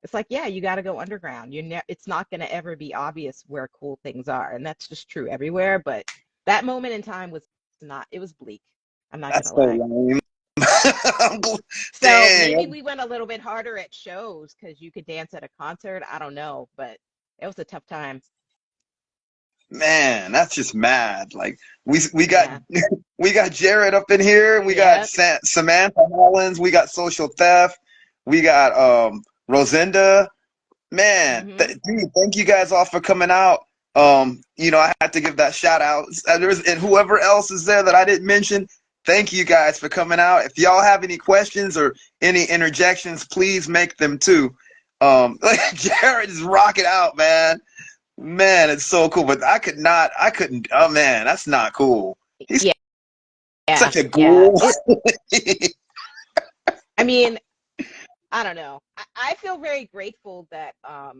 It's like, yeah, you got to go underground. It's not going to ever be obvious where cool things are, and that's just true everywhere. But that moment in time was not. It was bleak. I'm not That's gonna so lie. lame. So maybe Dang, we went a little bit harder at shows because you could dance at a concert. I don't know, but it was a tough time. man, that's just mad. Like we got Yeah. we got Jared up in here. We got Yep. Samantha Hollins. We got Social Theft. We got Rosinda. Man, Hmm. dude, thank you guys all for coming out. I had to give that shout out. And whoever else is there that I didn't mention, thank you guys for coming out. If y'all have any questions or any interjections, please make them too. Like Jared is rocking out, man. Man, it's so cool. But I couldn't, oh man, that's not cool. He's Yeah. Yeah. such a Yeah. ghoul. I mean, I don't know. I feel very grateful that I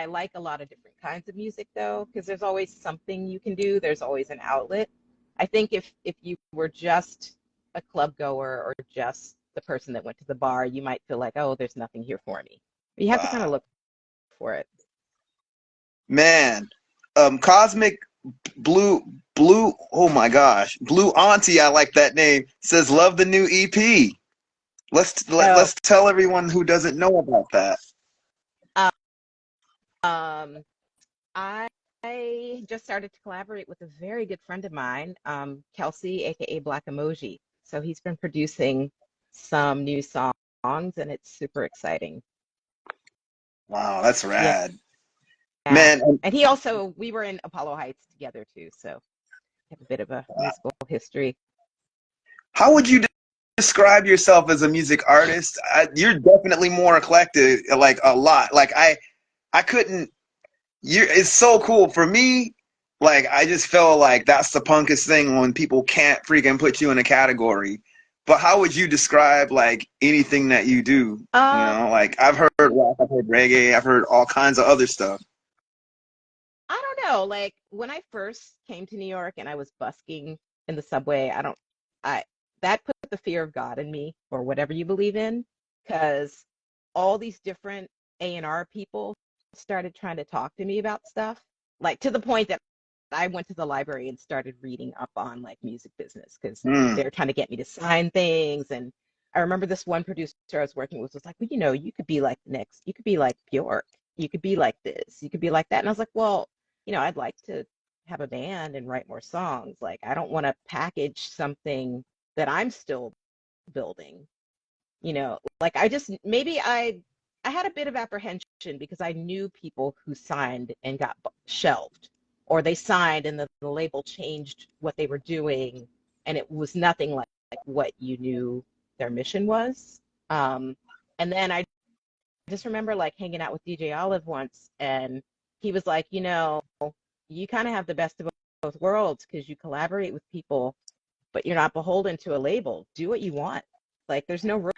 like a lot of different kinds of music though, because there's always something you can do. There's always an outlet. I think if you were just a club goer or just the person that went to the bar, you might feel like, oh, there's nothing here for me. But you have to kind of Wow. look for it. Man. Cosmic Blue, oh my gosh. Blue Auntie, I like that name. Says love the new EP. Oh, Let's tell everyone who doesn't know about that. um, I just started to collaborate with a very good friend of mine, Kelsey, aka Black Emoji. So he's been producing some new songs, and it's super exciting. Wow, that's Yeah. rad. Man, And he also, we were in Apollo Heights together too, so we have a bit of a musical history. how would you describe yourself as a music artist? You're definitely more eclectic, like a lot. Like I couldn't. It's so cool for me. Like I just feel like that's the punkest thing when people can't freaking put you in a category. But how would you describe like anything that you do? Um, Like I've heard rock, I've heard reggae, I've heard all kinds of other stuff. I don't know, like when I first came to New York and I was busking in the subway, I that put the fear of God in me or whatever you believe in, because all these different A&R people started trying to talk to me about stuff, like to the point that I went to the library and started reading up on like music business because Hmm. they were trying to get me to sign things. And I remember this one producer I was working with was like, well, you could be like the next, you could be like Bjork, you could be like this, you could be like that. And I was like, well, I'd like to have a band and write more songs. Like, I don't want to package something that I'm still building. Like I had a bit of apprehension because I knew people who signed and got shelved, or they signed and the label changed what they were doing, and it was nothing like what you knew their mission was. And then I just remember like hanging out with DJ Olive once, and he was like, you kind of have the best of both worlds because you collaborate with people, but you're not beholden to a label. Do what you want. Like, there's no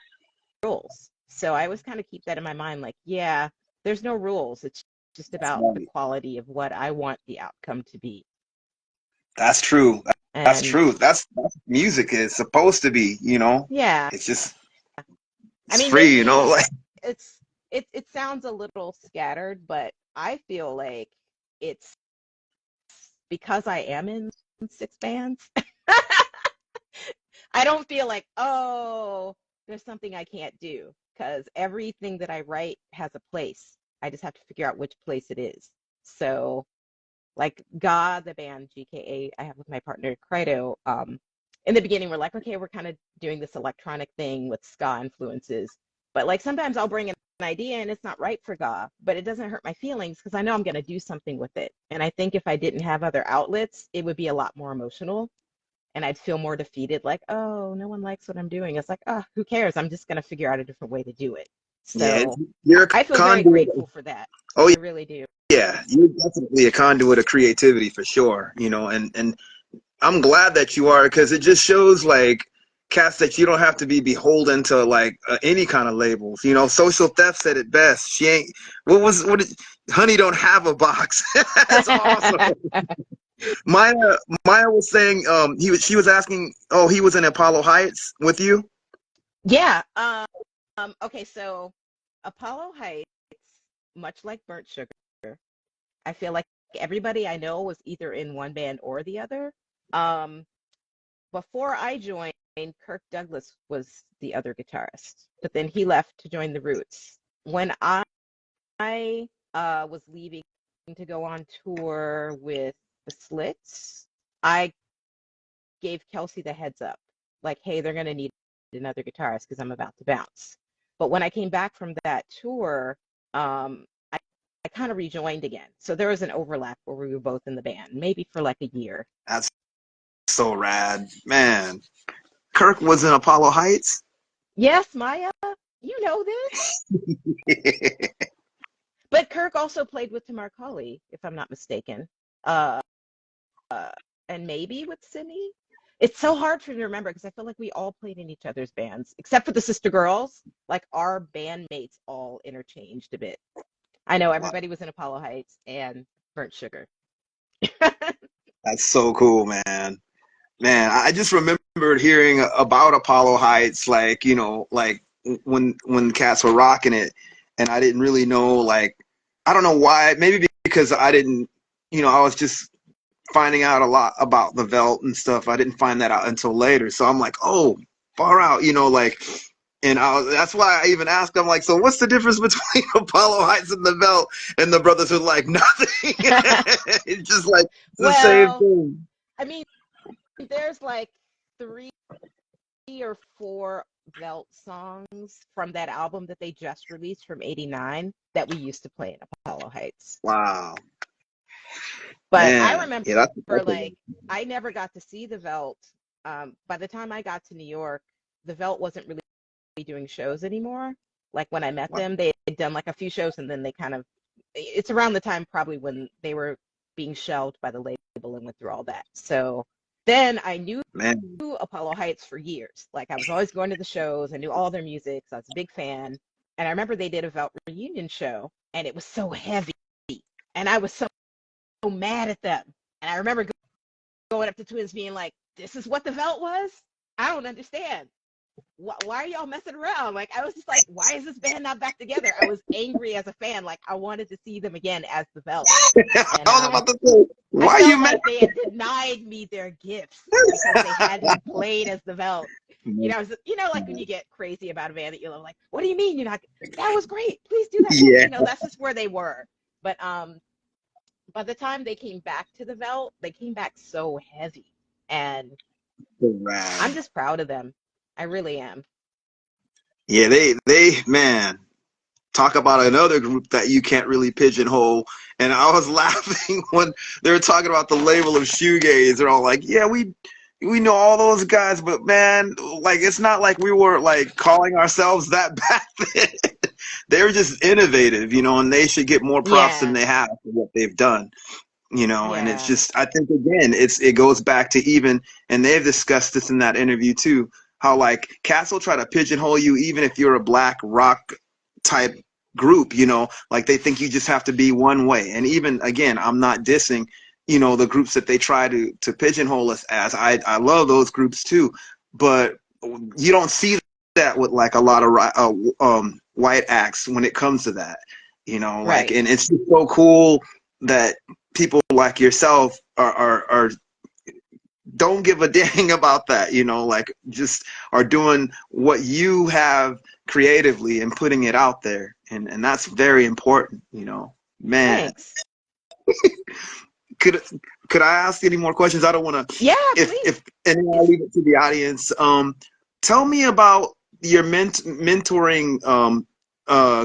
rules. So I always kind of keep that in my mind, like, yeah, there's no rules. It's just That's about the right. quality of what I want the outcome to be. That's true. That's And true. That's what music is supposed to be. yeah, It's just I it's mean, free. maybe Like it sounds a little scattered, but I feel like it's because I am in six bands. I don't feel like, oh, there's something I can't do because everything that I write has a place. I just have to figure out which place it is. So, like God, the band GKA I have with my partner Credo, in the beginning we're like, okay, we're kind of doing this electronic thing with ska influences. But like sometimes I'll bring an idea and it's not right for Ga, but it doesn't hurt my feelings because I know I'm going to do something with it. And I think if I didn't have other outlets, it would be a lot more emotional and I'd feel more defeated, like, oh, no one likes what I'm doing. It's like, oh, who cares? I'm just going to figure out a different way to do it. yeah, So you're a I feel very conduit. grateful for that. Oh I really do. yeah, you're definitely a conduit of creativity for sure, you know, and I'm glad that you are, because it just shows like cats that you don't have to be beholden to like any kind of labels. You know, Social Theft said it best. She ain't. What did Honey don't have a box. That's awesome. Maya Maya was saying she was asking, oh, he was in Apollo Heights with you. Yeah. Okay, so Apollo Heights, much like Burnt Sugar, I feel like everybody I know was either in one band or the other. Um, Before I joined, Kirk Douglas was the other guitarist, but then he left to join the Roots. When I was leaving to go on tour with the Slits, I gave Kelsey the heads up, like, hey, they're going to need another guitarist because I'm about to bounce. But when I came back from that tour, I kind of rejoined again. So there was an overlap where we were both in the band, maybe for like a year. That's so rad, man. Kirk was in Apollo Heights. Yes, Maya, you know this. But Kirk also played with Tamar Colley, if I'm not mistaken. Uh, and maybe with Simi. It's so hard for me to remember because I feel like we all played in each other's bands, except for the Sister Girls. Like our bandmates all interchanged a bit. I know everybody was in Apollo Heights and Burnt Sugar. That's so cool, man. Man, I just remembered hearing about Apollo Heights, like, you know, like when cats were rocking it, and I didn't really know, like, I don't know why, maybe because I didn't, you know, I was just finding out a lot about the Velt and stuff. I didn't find that out until later. So I'm like, oh, far out, you know, like, and that's why I even asked, I'm like, so what's the difference between Apollo Heights and the Velt? And the brothers were like, nothing. It's just like, it's the same Well, thing. I mean, there's like 3 or 4 Velt songs from that album that they just released from '89 that we used to play in Apollo Heights. Wow. But I Man, remember, yeah, that's like, I never got to see the Velt. By the time I got to New York, the Velt wasn't really doing shows anymore. Like when I met wow. them, they had done like a few shows and then they kind of, it's around the time probably when they were being shelved by the label and went through all that. So then I knew Man, Apollo Heights for years. Like I was always going to the shows. I knew all their music. So I was a big fan. And I remember they did a Velt reunion show and it was so heavy. And I was so mad at them. And I remember going up to Twins being like, this is what the Velt was? I don't understand. Why are y'all messing around? Like, I was just like, why is this band not back together? I was angry as a fan. Like, I wanted to see them again as the Velt. I And was about to say, I why felt you mad? like they had denied me their gifts because they hadn't played as the Velt. You know, like when you get crazy about a band that you're like, what do you mean you're not? That was great. Please do that. Yeah, You know, that's just where they were. But by the time they came back to the Velt, they came back so heavy. And I'm right. just proud of them. I really am. Yeah, man, talk about another group that you can't really pigeonhole. And I was laughing when they were talking about the label of shoegaze. They're all like, yeah, we know all those guys, but man, like it's not like we were like calling ourselves that back then. They were just innovative, you know, and they should get more props than Yeah. they have for what they've done. You know, and it's Yeah. just, I think again, it goes back to even, and they've discussed this in that interview too, how like cats will try to pigeonhole you even if you're a black rock type group, you know, like they think you just have to be one way. And even again, I'm not dissing, you know, the groups that they try to pigeonhole us as. I love those groups too, but you don't see that with like a lot of white acts when it comes to that, you know, like, Right. and it's just so cool that people like yourself are don't give a dang about that, you know, like just are doing what you have creatively and putting it out there, and that's very important, you know, man. Thanks. could could I ask any more questions? I don't want to, Yeah, please. if and then I'll leave it to the audience. Tell me about your mentoring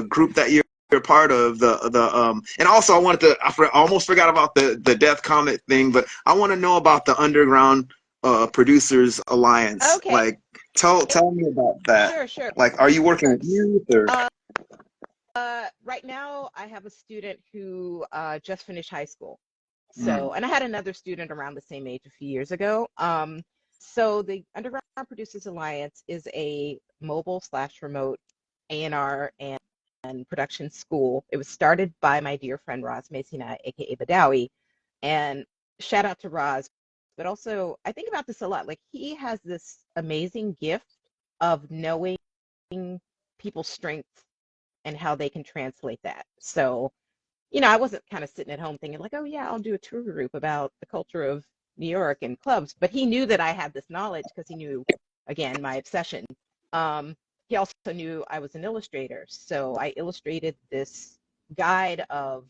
group that you're part of, the and also I wanted to, I almost forgot about the Death Comet thing, but I want to know about the Underground Producers Alliance. Okay. Like tell me about that. Sure, sure. Like, are you working with youth or? Uh, Right now, I have a student who just finished high school. So, and I had another student around the same age a few years ago. So the Underground Producers Alliance is a mobile slash remote A&R and production school. It was started by my dear friend Roz Messina, aka Badawi. And shout out to Roz. But also, I think about this a lot. Like, he has this amazing gift of knowing people's strengths and how they can translate that. So, I wasn't kind of sitting at home thinking like, oh yeah, I'll do a tour group about the culture of New York and clubs. But he knew that I had this knowledge because he knew, again, my obsession. He also knew I was an illustrator. So I illustrated this guide of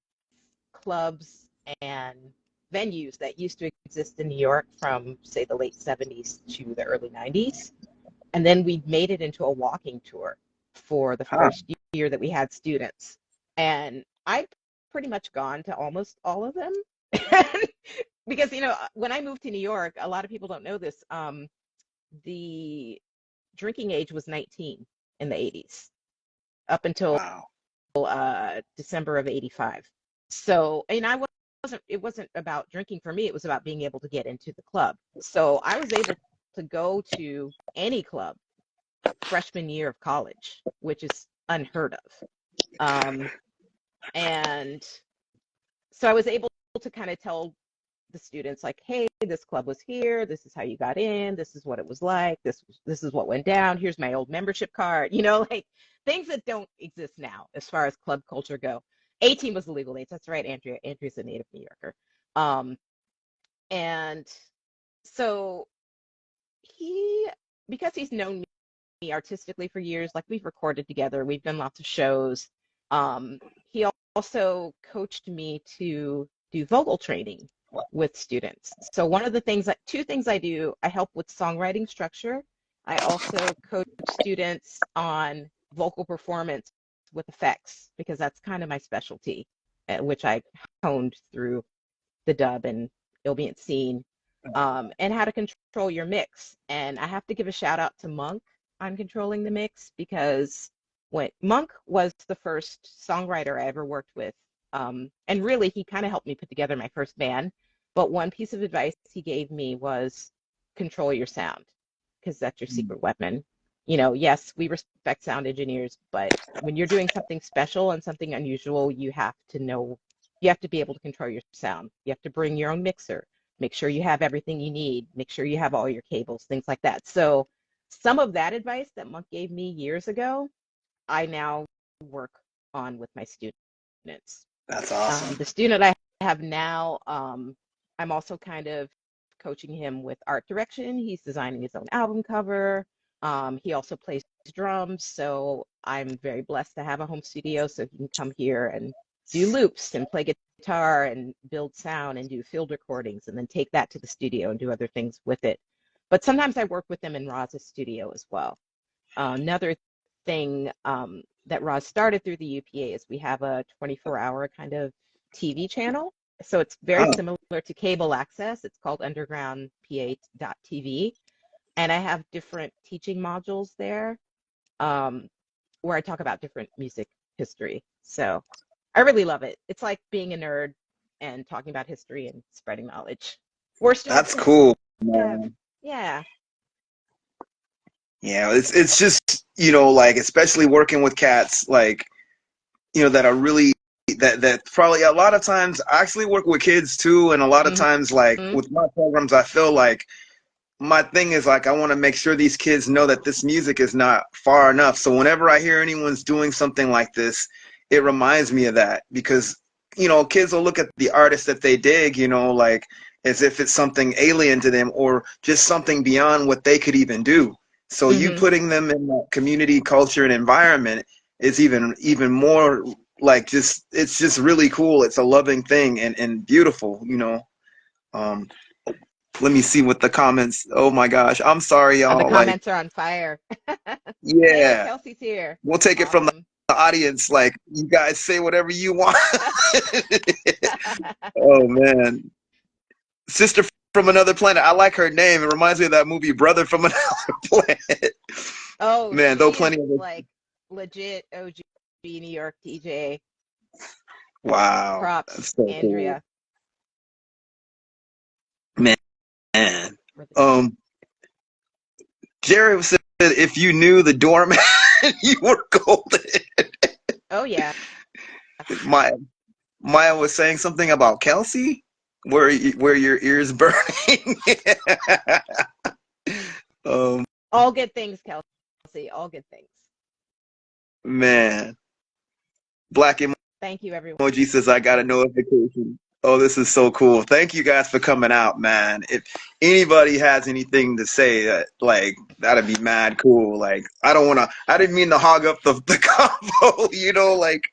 clubs and venues that used to exist in New York from, say, the late 70s to the early 90s. And then we made it into a walking tour for the first year that we had students. And I've pretty much gone to almost all of them. Because, when I moved to New York, a lot of people don't know this. The drinking age was 19 in the 80s up until December of 85. So, and it wasn't about drinking for me. It was about being able to get into the club. So I was able to go to any club freshman year of college, which is unheard of. And so I was able to kind of tell the students like, hey, this club was here. This is how you got in. This is what it was like. This is what went down. Here's my old membership card. Like things that don't exist now as far as club culture go. 18 was the legal age. That's right, Andrea. Andrea's a native New Yorker. And so because he's known me artistically for years, like we've recorded together, we've done lots of shows. He also coached me to do vocal training with students. So two things I do, I help with songwriting structure. I also coach students on vocal performance with effects because that's kind of my specialty, which I honed through the dub and ambient scene, and how to control your mix. And I have to give a shout out to Monk on controlling the mix because when Monk was the first songwriter I ever worked with. And really, he kind of helped me put together my first band. But one piece of advice he gave me was control your sound because that's your secret weapon. Yes, we respect sound engineers, but when you're doing something special and something unusual, you have to be able to control your sound. You have to bring your own mixer, make sure you have everything you need, make sure you have all your cables, things like that. So some of that advice that Monk gave me years ago, I now work on with my students. That's awesome. The student I have now, I'm also kind of coaching him with art direction. He's designing his own album cover. He also plays drums, so I'm very blessed to have a home studio so he can come here and do loops and play guitar and build sound and do field recordings and then take that to the studio and do other things with it. But sometimes I work with them in Roz's studio as well. Another thing that Roz started through the UPA is we have a 24-hour kind of TV channel. So it's very similar to cable access. It's called undergroundpa.tv. And I have different teaching modules there where I talk about different music history. So I really love it. It's like being a nerd and talking about history and spreading knowledge. That's cool, man. Yeah. Yeah, it's just, like, especially working with cats, like, that are really, that probably a lot of times I actually work with kids too. And a lot of times, like with my programs, I feel like my thing is like, I want to make sure these kids know that this music is not far enough. So whenever I hear anyone's doing something like this, it reminds me of that because, kids will look at the artist that they dig, like as if it's something alien to them or just something beyond what they could even do. So you putting them in that community, culture, and environment is even more like it's just really cool. It's a loving thing and beautiful, Let me see what the comments. Oh my gosh, I'm sorry, y'all. The comments are on fire. Yeah, hey, Kelsey's here. We'll take it from the audience. Like, you guys say whatever you want. Oh man, Sister from Another Planet. I like her name. It reminds me of that movie Brother from Another Planet. Oh man, though plenty of like legit OG New York, TJ. Wow, Props, that's so cool, Andrea. man. Jerry said if you knew the doorman, you were golden. Oh yeah. Maya, Maya was saying something about Kelsey, where your ears burning. um, All good things, Kelsey. All good things. man, Black Thank you, everyone. Emoji says I got a notification. Oh, this is so cool. Thank you guys for coming out, man. If anybody has anything to say, like, that'd be mad cool. Like, I didn't mean to hog up the combo, like,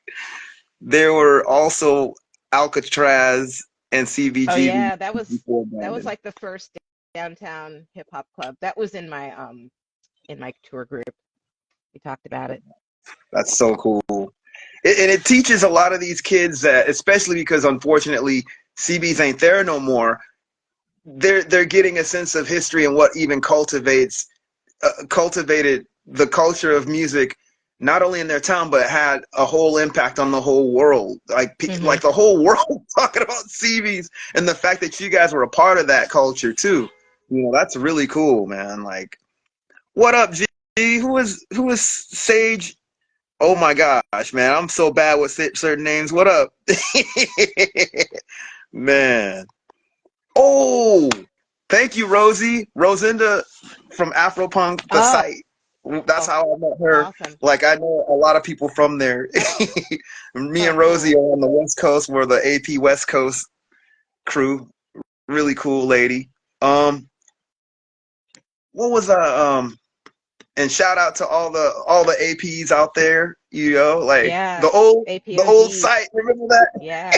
there were also Alcatraz and Oh CBGB yeah, that was before like Brandon. the first downtown hip hop club. That was in my tour group. We talked about it. That's so cool. And it teaches a lot of these kids that, especially because unfortunately CBs ain't there no more, they're getting a sense of history and what even cultivated the culture of music, not only in their town but had a whole impact on the whole world. Hmm. Like the whole world talking about CBs, and the fact that you guys were a part of that culture too. That's really cool, man. Like, what up, G? Who is Sage? Oh my gosh, man, I'm so bad with certain names. What up, man? Oh, thank you, Rosie. Rosinda from Afropunk, the Oh, site. That's how I met her. awesome. Like, I know a lot of people from there. Me Oh, and Rosie cool. are on the West Coast. We're the AP West Coast crew. Really cool lady. What was and shout out to all the APs out there. Like Yeah. the old APOG. site. Remember that? Yeah.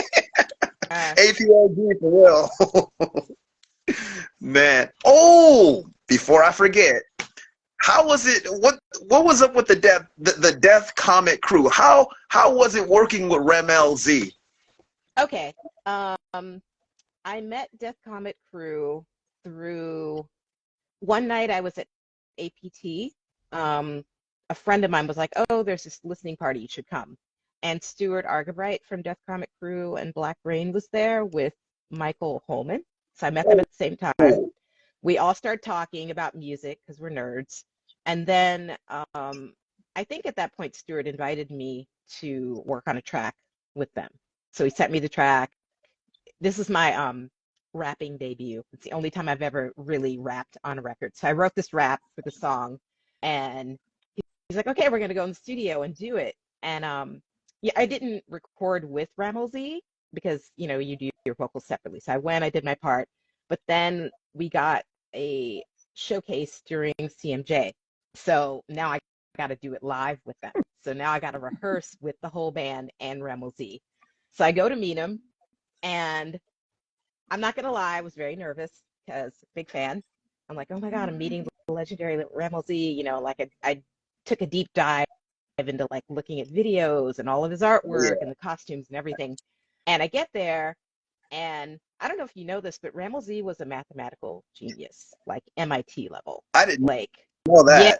APOG for real. Man. Oh, before I forget, how was it? What was up with the Death Comet crew? How was it working with Rem LZ? Okay. I met Death Comet Crew through one night I was at APT. A friend of mine was like, "Oh, there's this listening party. You should come." And Stuart Argabright from Death Comet Crew and Black Rain was there with Michael Holman. So I met them at the same time. Oh, We all started talking about music because we're nerds. And then I think at that point, Stuart invited me to work on a track with them. So he sent me the track. This is my rapping debut. It's the only time I've ever really rapped on a record. So I wrote this rap for the song, and he's like, "Okay, we're gonna go in the studio and do it." And yeah, I didn't record with Rammel because you do your vocals separately. So I went, I did my part, but then we got a showcase during CMJ. So now I got to do it live with them. So now I got to rehearse with the whole band and Rammel. So I go to meet him, and I'm not gonna lie, I was very nervous because big fan. I'm like, oh my God, I'm meeting the legendary Rammel. Like I took a deep dive into like looking at videos and all of his artwork yeah. and the costumes and everything. And I get there, and I don't know if you know this, but Rammel was a mathematical genius, like MIT level. I didn't Like, know yeah,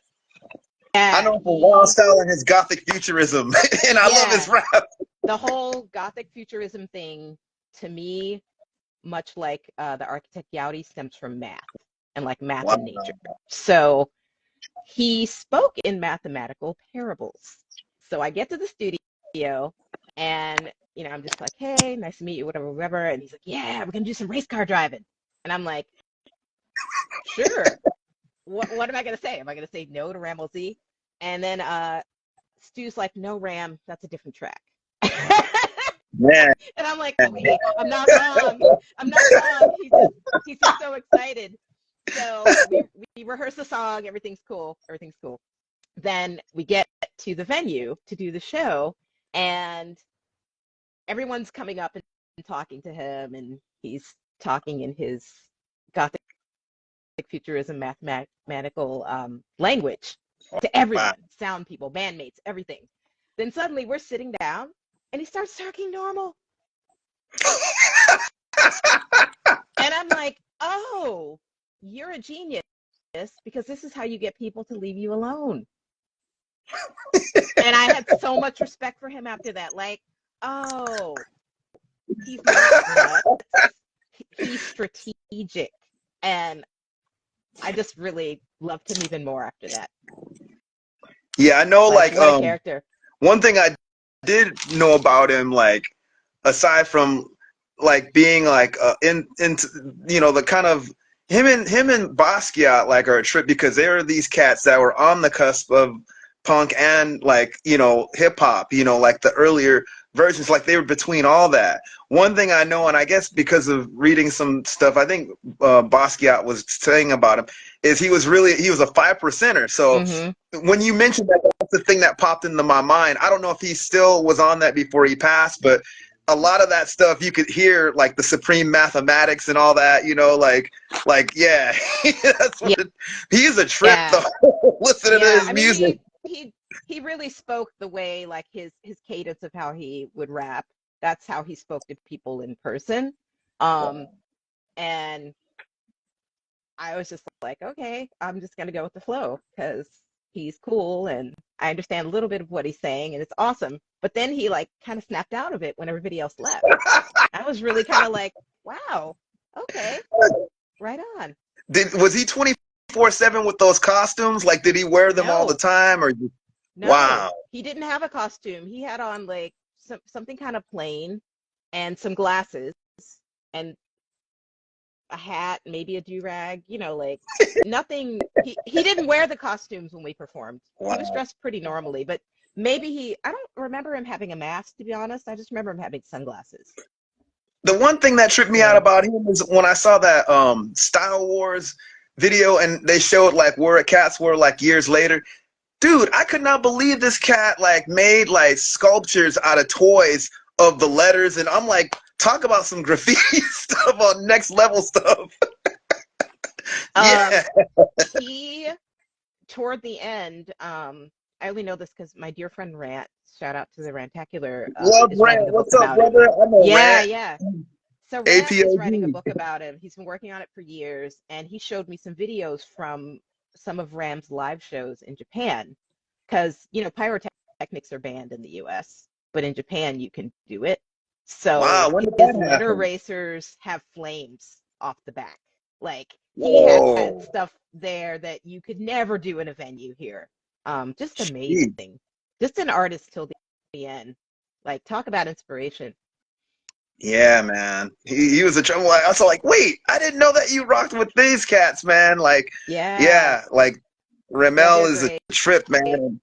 that. I know him for Wild Style and his Gothic futurism, and I love his yeah, rap. the whole Gothic futurism thing to me, much like the architect Yowdy, stems from math and like math Wow. and nature. So he spoke in mathematical parables. So I get to the studio, and I'm just like, "Hey, nice to meet you, whatever, whatever." And he's like, "Yeah, we're gonna do some race car driving." And I'm like, "Sure." What am I gonna say? Am I gonna say no to Rammel? And then Stu's like, "No, Ram, that's a different track." Man. And I'm like, "Okay, I'm not wrong. I'm not wrong." He's just so excited. So we rehearse the song. Everything's cool. Everything's cool. Then we get to the venue to do the show, and everyone's coming up and talking to him, and he's talking in his Gothic futurism mathematical language to Wow. everyone, sound people, bandmates, everything. Then suddenly we're sitting down, and he starts talking normal. And I'm like, "Oh, you're a genius because this is how you get people to leave you alone." And I had so much respect for him after that. Like, oh, he's not nuts. He's strategic. And I just really loved him even more after that. Yeah, I know. Like, Like, what a character. one thing I did know about him, like, aside from like being like in the kind of him and Basquiat like are a trip because they are these cats that were on the cusp of punk and like hip hop, like the earlier versions, like they were between all that. One thing I know, and I guess because of reading some stuff, I think Basquiat was saying about him is he was a 5%er. So Mm-hmm. when you mentioned that, that's the thing that popped into my mind. I don't know if he still was on that before he passed, but a lot of that stuff you could hear, like the supreme mathematics and all that, yeah, that's what he's a trip Yeah. though. Listening to Yeah. his I mean, music. he really spoke the way, like his cadence of how he would rap. That's how he spoke to people in person. Um, and I was just like, okay, I'm just gonna go with the flow because he's cool and I understand a little bit of what he's saying and it's awesome. But then he like kind of snapped out of it when everybody else left. I was really kind of like, wow, okay, right on. Was he 24/7 with those costumes? Like, did he wear them all the No, time, or no, wow? he didn't have a costume. He had on like something kind of plain and some glasses and a hat, maybe a do-rag, like nothing. He didn't wear the costumes when we performed. He was Wow. dressed pretty normally, but maybe I don't remember him having a mask, to be honest. I just remember him having sunglasses. The one thing that tripped me out Yeah. about him is when I saw that Style Wars video and they showed like where cats were like years later. Dude, I could not believe this cat like made like sculptures out of toys of the letters, and I'm like, talk about some graffiti stuff on next level stuff. Um, Yeah, he toward the end, I only know this because my dear friend Rant, shout out to the Rantacular, love is Rant. writing a book What's up, about him. brother? I'm a Yeah, Rant. yeah. So Rant is writing a APOG. book about him. He's been working on it for years, and he showed me some videos from some of Ram's live shows in Japan. Because, pyrotechnics are banned in the US, but in Japan you can do it. So Wow, when did his that letter happen? racers have flames off the back. Like he had Whoa. stuff there that you could never do in a venue here. Just Jeez. amazing. Just an artist till the end. Like talk about inspiration. Yeah, man. He was a trouble. I was like, wait, I didn't know that you rocked with these cats, man. Like, Yeah. yeah, like Yeah, Ramel they're is a great. trip, man.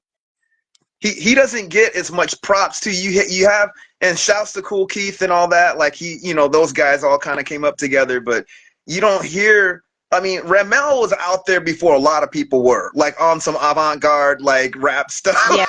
He doesn't get as much props too. You have and shouts to Cool Keith and all that. Like those guys all kind of came up together, but you don't hear. I mean, Ramel was out there before a lot of people were, like on some avant-garde like rap stuff. Yeah.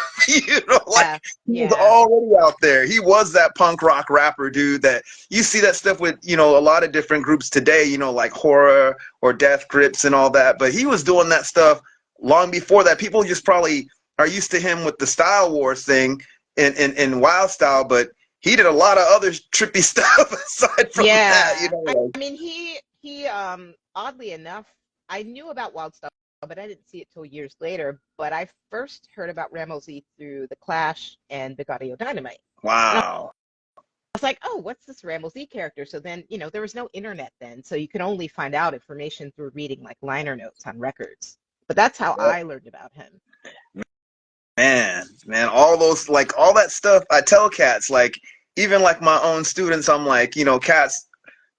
Like Yeah. he was Yeah. already out there. He was that punk rock rapper dude that you see that stuff with, a lot of different groups today, like Horror or Death Grips and all that. But he was doing that stuff long before that. People just probably are used to him with the Style Wars thing in Wild Style, but he did a lot of other trippy stuff aside from that, Yeah. I like, mean he oddly enough, I knew about Wild Style, but I didn't see it till years later. But I first heard about Ramosi through The Clash and Big Audio Dynamite. And I wow. was like, oh, what's this Ramosi character? So then, there was no internet then, so you could only find out information through reading like liner notes on records. But that's how I learned about him. Man, all those like all that stuff. I tell cats like even like my own students, I'm like, cats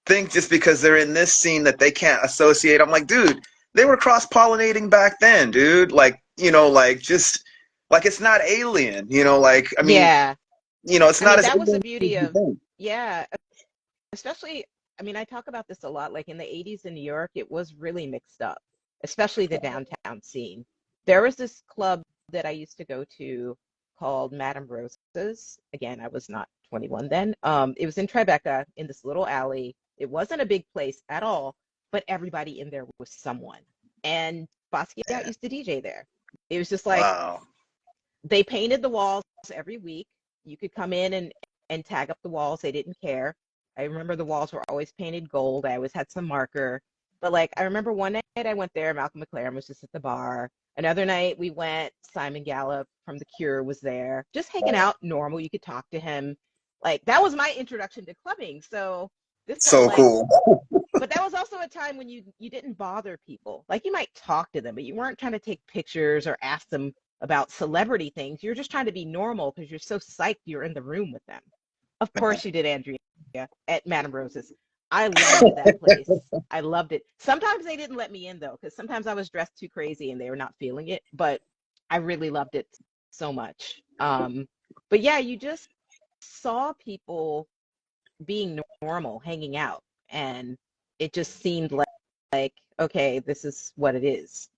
think just because they're in this scene that they can't associate. I'm like, dude, they were cross pollinating back then, dude. Like, like just like it's not alien, like I mean, Yeah. it's I not mean, as that was the alien as beauty you of, think. yeah, especially, I mean, I talk about this a lot. Like in the 80s in New York, it was really mixed up, especially the downtown scene. There was this club that I used to go to called Madame Rosa's. Again, I was not 21 then. It was in Tribeca in this little alley. It wasn't a big place at all, but everybody in there was someone. And Basquiat Yeah. used to DJ there. It was just like Wow. they painted the walls every week. You could come in and tag up the walls. They didn't care. I remember the walls were always painted gold. I always had some marker. But like, I remember one night I went there, Malcolm McLaren was just at the bar. Another night we went, Simon Gallup from The Cure was there, just hanging out, normal. You could talk to him. Like, that was my introduction to clubbing. So this felt So like, cool. but that was also a time when you didn't bother people. Like, you might talk to them, but you weren't trying to take pictures or ask them about celebrity things. You're just trying to be normal because you're so psyched you're in the room with them. Of course you did, Andrea, at Madame Rose's. I loved that place. I loved it. Sometimes they didn't let me in though, because sometimes I was dressed too crazy and they were not feeling it. But I really loved it so much. But yeah, you just saw people being normal, hanging out, and it just seemed like okay, this is what it is.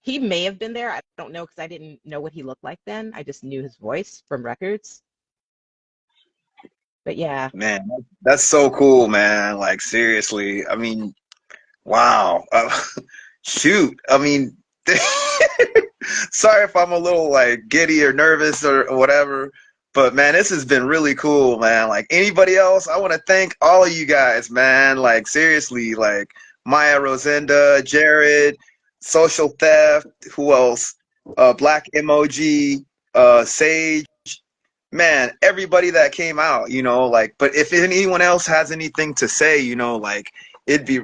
He may have been there. I don't know because I didn't know what he looked like then. I just knew his voice from records. But yeah. Man, that's so cool, man. Like seriously. I mean, wow. Shoot. I mean, sorry if I'm a little like giddy or nervous or whatever, but man, this has been really cool, man. Like anybody else, I want to thank all of you guys, man. Like seriously, like Maya Rosenda, Jared, Social Theft, who else? Black Emoji, Sage, man, everybody that came out, like, but if anyone else has anything to say, like, it'd be,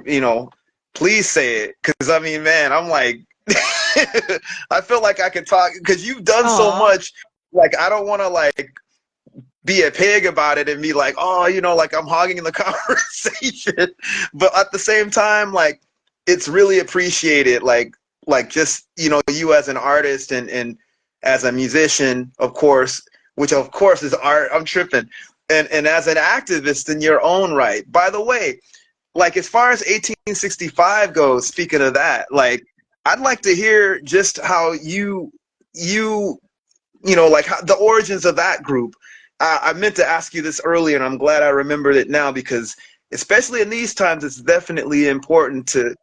please say it. Cause I mean, man, I'm like, I feel like I could talk because you've done so Aw. much. Like, I don't want to like be a pig about it and be like, oh, like I'm hogging the conversation. But at the same time, like, it's really appreciated. Like just, you as an artist and as a musician, of course, which of course is art. I'm tripping. And as an activist in your own right. By the way, like as far as 1865 goes, speaking of that, like I'd like to hear just how like how, the origins of that group. I meant to ask you this earlier, and I'm glad I remembered it now because, especially in these times, it's definitely important to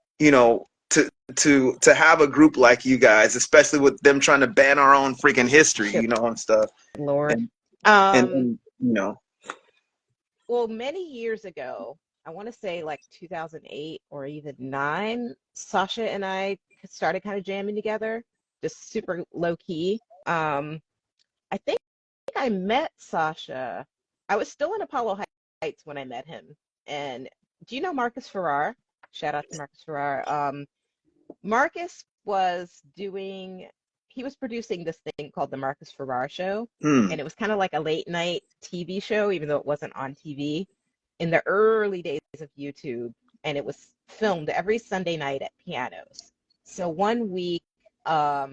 to have a group like you guys, especially with them trying to ban our own freaking history, Good and stuff. Lord. And Um, and well, many years ago, I want to say like 2008 or even 9, Sasha and I started kind of jamming together, just super low key. I think I met Sasha. I was still in Apollo Heights when I met him. And do you know Marcus Farrar? Shout out to Marcus Farrar. Marcus was he was producing this thing called the Marcus Farrar Show. mm, And it was kind of like a late night TV show, even though it wasn't on TV in the early days of YouTube. And it was filmed every Sunday night at pianos. So one week, I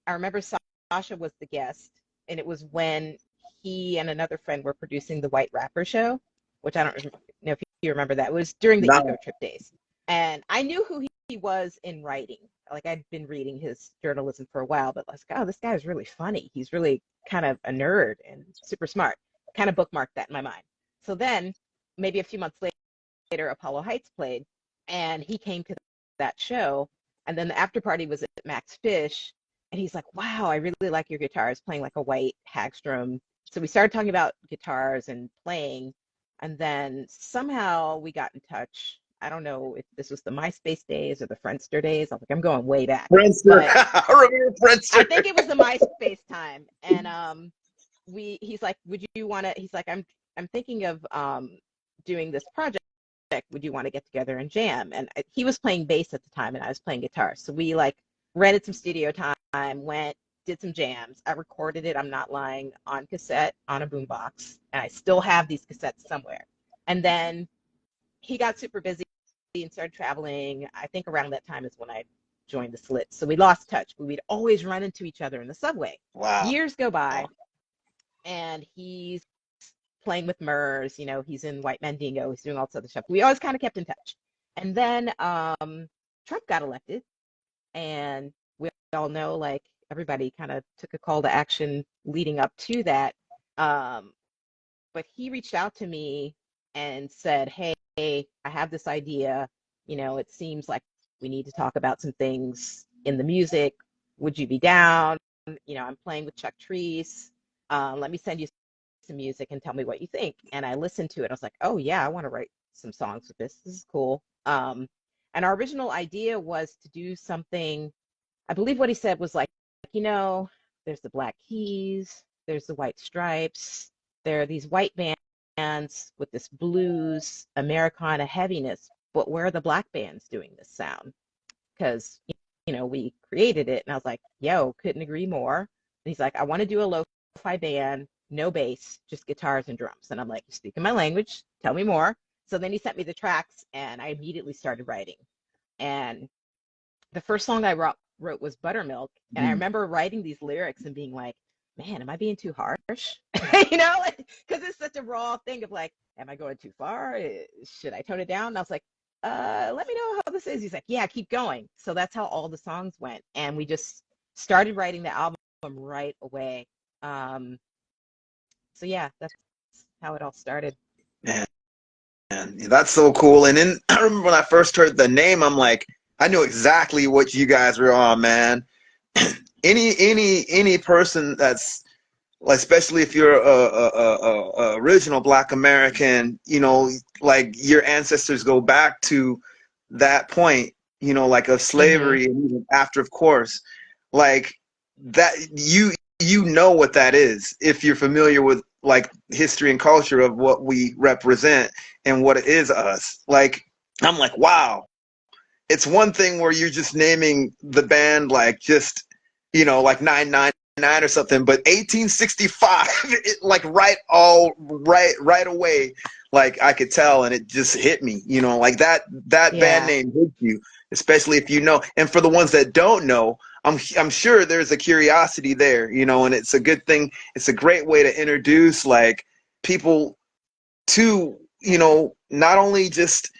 remember Sasha was the guest, and it was when he and another friend were producing the White Rapper Show, which I don't know if you remember that. It was during the Ego no, Trip days. And I knew who he was in writing. Like I'd been reading his journalism for a while, but like, oh, this guy is really funny. He's really kind of a nerd and super smart. Kind of bookmarked that in my mind. So then, maybe a few months later, Apollo Heights played, and he came to that show. And then the after party was at Max Fish, and he's like, wow, I really like your guitars, playing like a white Hagstrom. So we started talking about guitars and playing, and then somehow we got in touch. I don't know if this was the MySpace days or the Friendster days. I was like, I'm going way back. Friendster. But I remember I Friendster. think it was the MySpace time. And he's like, would you want to, he's like, I'm thinking of doing this project. Would you want to get together and jam? And he was playing bass at the time and I was playing guitar. So we like rented some studio time, went, did some jams. I recorded it, I'm not lying, on cassette on a boombox. And I still have these cassettes somewhere. And then he got super busy and started traveling. I think around that time is when I joined the Slits. So we lost touch, but we'd always run into each other in the subway. Wow. Years go by, and he's playing with Murs. He's in White Mandingo. He's doing all this other stuff. We always kind of kept in touch. And then Trump got elected, and we all know, like, everybody kind of took a call to action leading up to that. But he reached out to me and said, hey, I have this idea. It seems like we need to talk about some things in the music. Would you be down? I'm playing with Chuck Treese. Let me send you some music and tell me what you think. And I listened to it. I was like, oh, yeah, I want to write some songs with this. This is cool. And our original idea was to do something, I believe what he said was like, you know, there's the Black Keys, there's the White Stripes, there are these white bands with this blues, Americana heaviness, but where are the black bands doing this sound? Because, you know, we created it, and I was like, yo, couldn't agree more. And he's like, I want to do a lo-fi band, no bass, just guitars and drums. And I'm like, you're speaking my language, tell me more. So then he sent me the tracks, and I immediately started writing. And the first song I wrote was Buttermilk. And I remember writing these lyrics and being like, man, am I being too harsh? You know, because it's such a raw thing of like, am I going too far? Should I tone it down? And I was like, let me know how this is. He's like, yeah, keep going. So that's how all the songs went. And we just started writing the album right away. So yeah, that's how it all started. Man, that's so cool. And then I remember when I first heard the name, I'm like, I knew exactly what you guys were on, man. Any person that's, especially if you're a original Black American, you know, like your ancestors go back to that point, you know, like of slavery, and even after, of course, like that, you know what that is if you're familiar with like history and culture of what we represent and what it is us. Like, I'm like, wow. It's one thing where you're just naming the band like just, you know, like 999 or something, but 1865, it, like right away, like I could tell, and it just hit me, you know, like that band name hits you, especially if you know. And for the ones that don't know, I'm sure there's a curiosity there, you know, and it's a good thing. It's a great way to introduce like people to, you know, not only just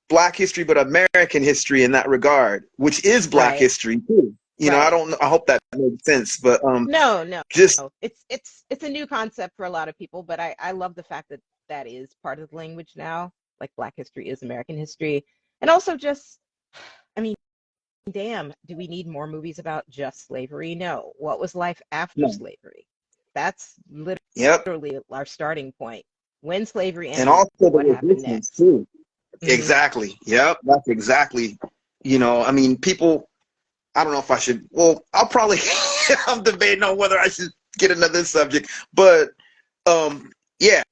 Black history, but American history in that regard, which is Black history too. You know, I hope that makes sense, but no, just it's a new concept for a lot of people, but I love the fact that that is part of the language now. Like Black history is American history, and also just, I mean, damn, do we need more movies about just slavery? No. What was life after slavery? That's literally our starting point. When slavery ended, and also what the happened resistance next? too. Exactly. Yep. That's exactly. You know, I mean, people. I don't know if I should. Well, I'll probably. I'm debating on whether I should get into this subject, but yeah,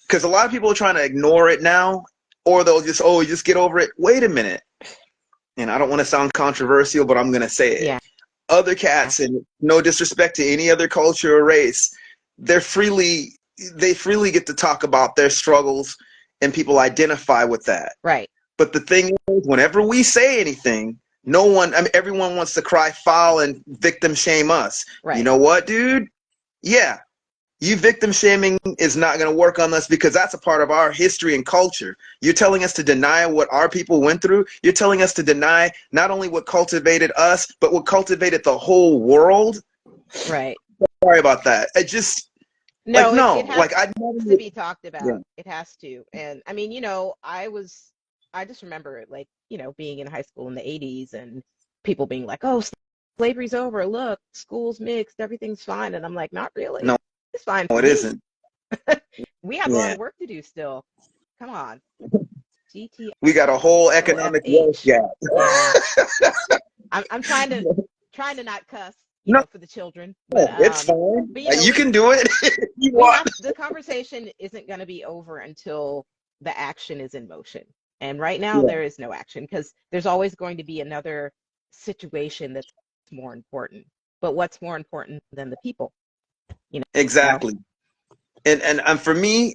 because a lot of people are trying to ignore it now, or they'll just just get over it. Wait a minute, and I don't want to sound controversial, but I'm gonna say it. Yeah. Other cats, and no disrespect to any other culture or race, they freely get to talk about their struggles, and people identify with that. Right. But the thing is, whenever we say anything, no one, I mean, everyone wants to cry foul and victim shame us. Right. You know what, dude? Yeah, you victim shaming is not going to work on us, because that's a part of our history and culture. You're telling us to deny what our people went through. You're telling us to deny not only what cultivated us, but what cultivated the whole world. Right. Sorry about that. It just, no, like, no, it has like I to be talked about. Yeah. It has to. And I mean, you know, I just remember, like, you know, being in high school in the 80s and people being like, oh, slavery's over. Look, school's mixed. Everything's fine. And I'm like, not really. No, It's fine for it me. isn't. We have a lot of work to do still. Come on. GTFOH. We got a whole economic wealth gap. Yeah. I'm trying to not cuss, you know, for the children. But, it's fine. But, you know, you can do it. You want. The conversation isn't going to be over until the action is in motion. And right now there is no action, because there's always going to be another situation that's more important. But what's more important than the people? You know? Exactly. And for me,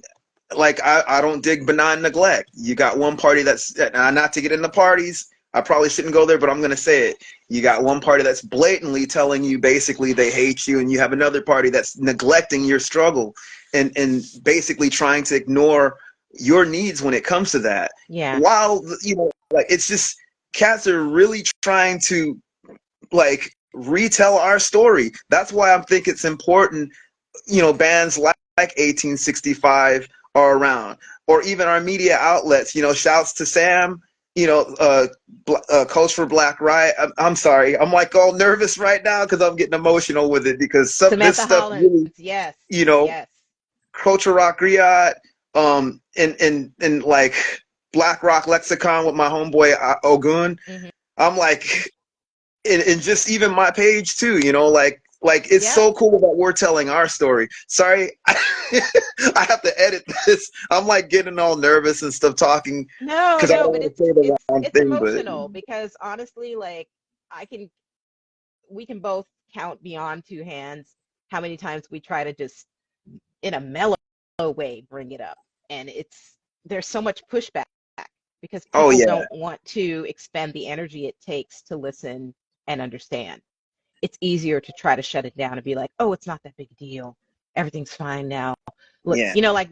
like I don't dig benign neglect. You got one party that's, not to get into parties, I probably shouldn't go there, but I'm gonna say it. You got one party that's blatantly telling you basically they hate you, and you have another party that's neglecting your struggle and basically trying to ignore your needs when it comes to that. Yeah. While, you know, like, it's just, cats are really trying to like retell our story. That's why I think it's important, you know, bands like 1865 are around, or even our media outlets. You know, shouts to Sam, you know, Coach for Black Riot. I'm sorry, I'm like all nervous right now because I'm getting emotional with it, because this stuff really, you know, Culture Rock Griot, and like Black Rock Lexicon with my homeboy Ogun. Mm-hmm. I'm like, and just even my page too, you know, like it's Yep. so cool that we're telling our story. Sorry, I have to edit this. I'm like getting all nervous and stuff talking No, because I no, don't but want to say the wrong it's thing, but emotional because honestly, like I can we can both count beyond two hands how many times we try to just in a mellow way bring it up, and there's so much pushback because oh people yeah, don't want to expend the energy it takes to listen and understand. It's easier to try to shut it down and be like, oh, it's not that big a deal, everything's fine now. Look, yeah, like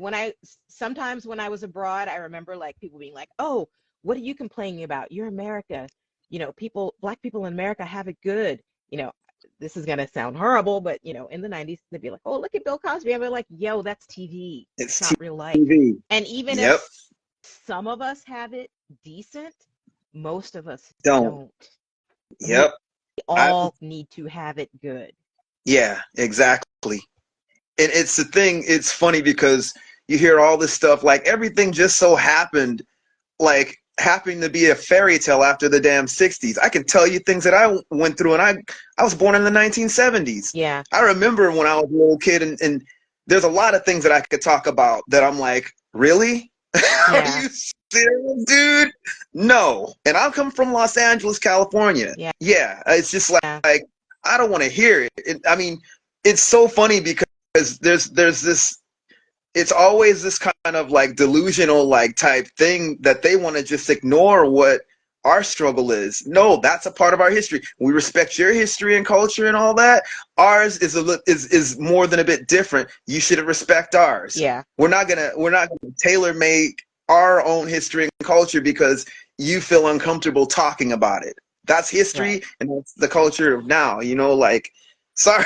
sometimes when I was abroad, I remember like people being like, oh, what are you complaining about, you're America, black people in America have it good. This is going to sound horrible, but in the 90s they'd be like, oh, look at Bill Cosby, and we're like, yo, that's TV, it's it's not real life. TV. And even Yep, if some of us have it decent, most of us don't. don't. We Yep, I all need to have it good. yeah, exactly. And it's the thing. It's funny because you hear all this stuff like everything just so happened, like happened to be a fairy tale after the damn 60s. I can tell you things that I went through, and I was born in the 1970s. Yeah. I remember when I was a little kid, and there's a lot of things that I could talk about that I'm like, really? Are Yeah. you serious, dude? No. And I come from Los Angeles, California. Yeah. Yeah, it's just Yeah. like I don't want to hear it. I mean, it's so funny because there's this, it's always this kind of like delusional like type thing that they want to just ignore what our struggle is. No, that's a part of our history. We respect your history and culture and all that. Ours is more than a bit different. You should respect ours. Yeah. We're not gonna tailor make our own history and culture because you feel uncomfortable talking about it. That's Right. history and that's the culture of now. Like, sorry,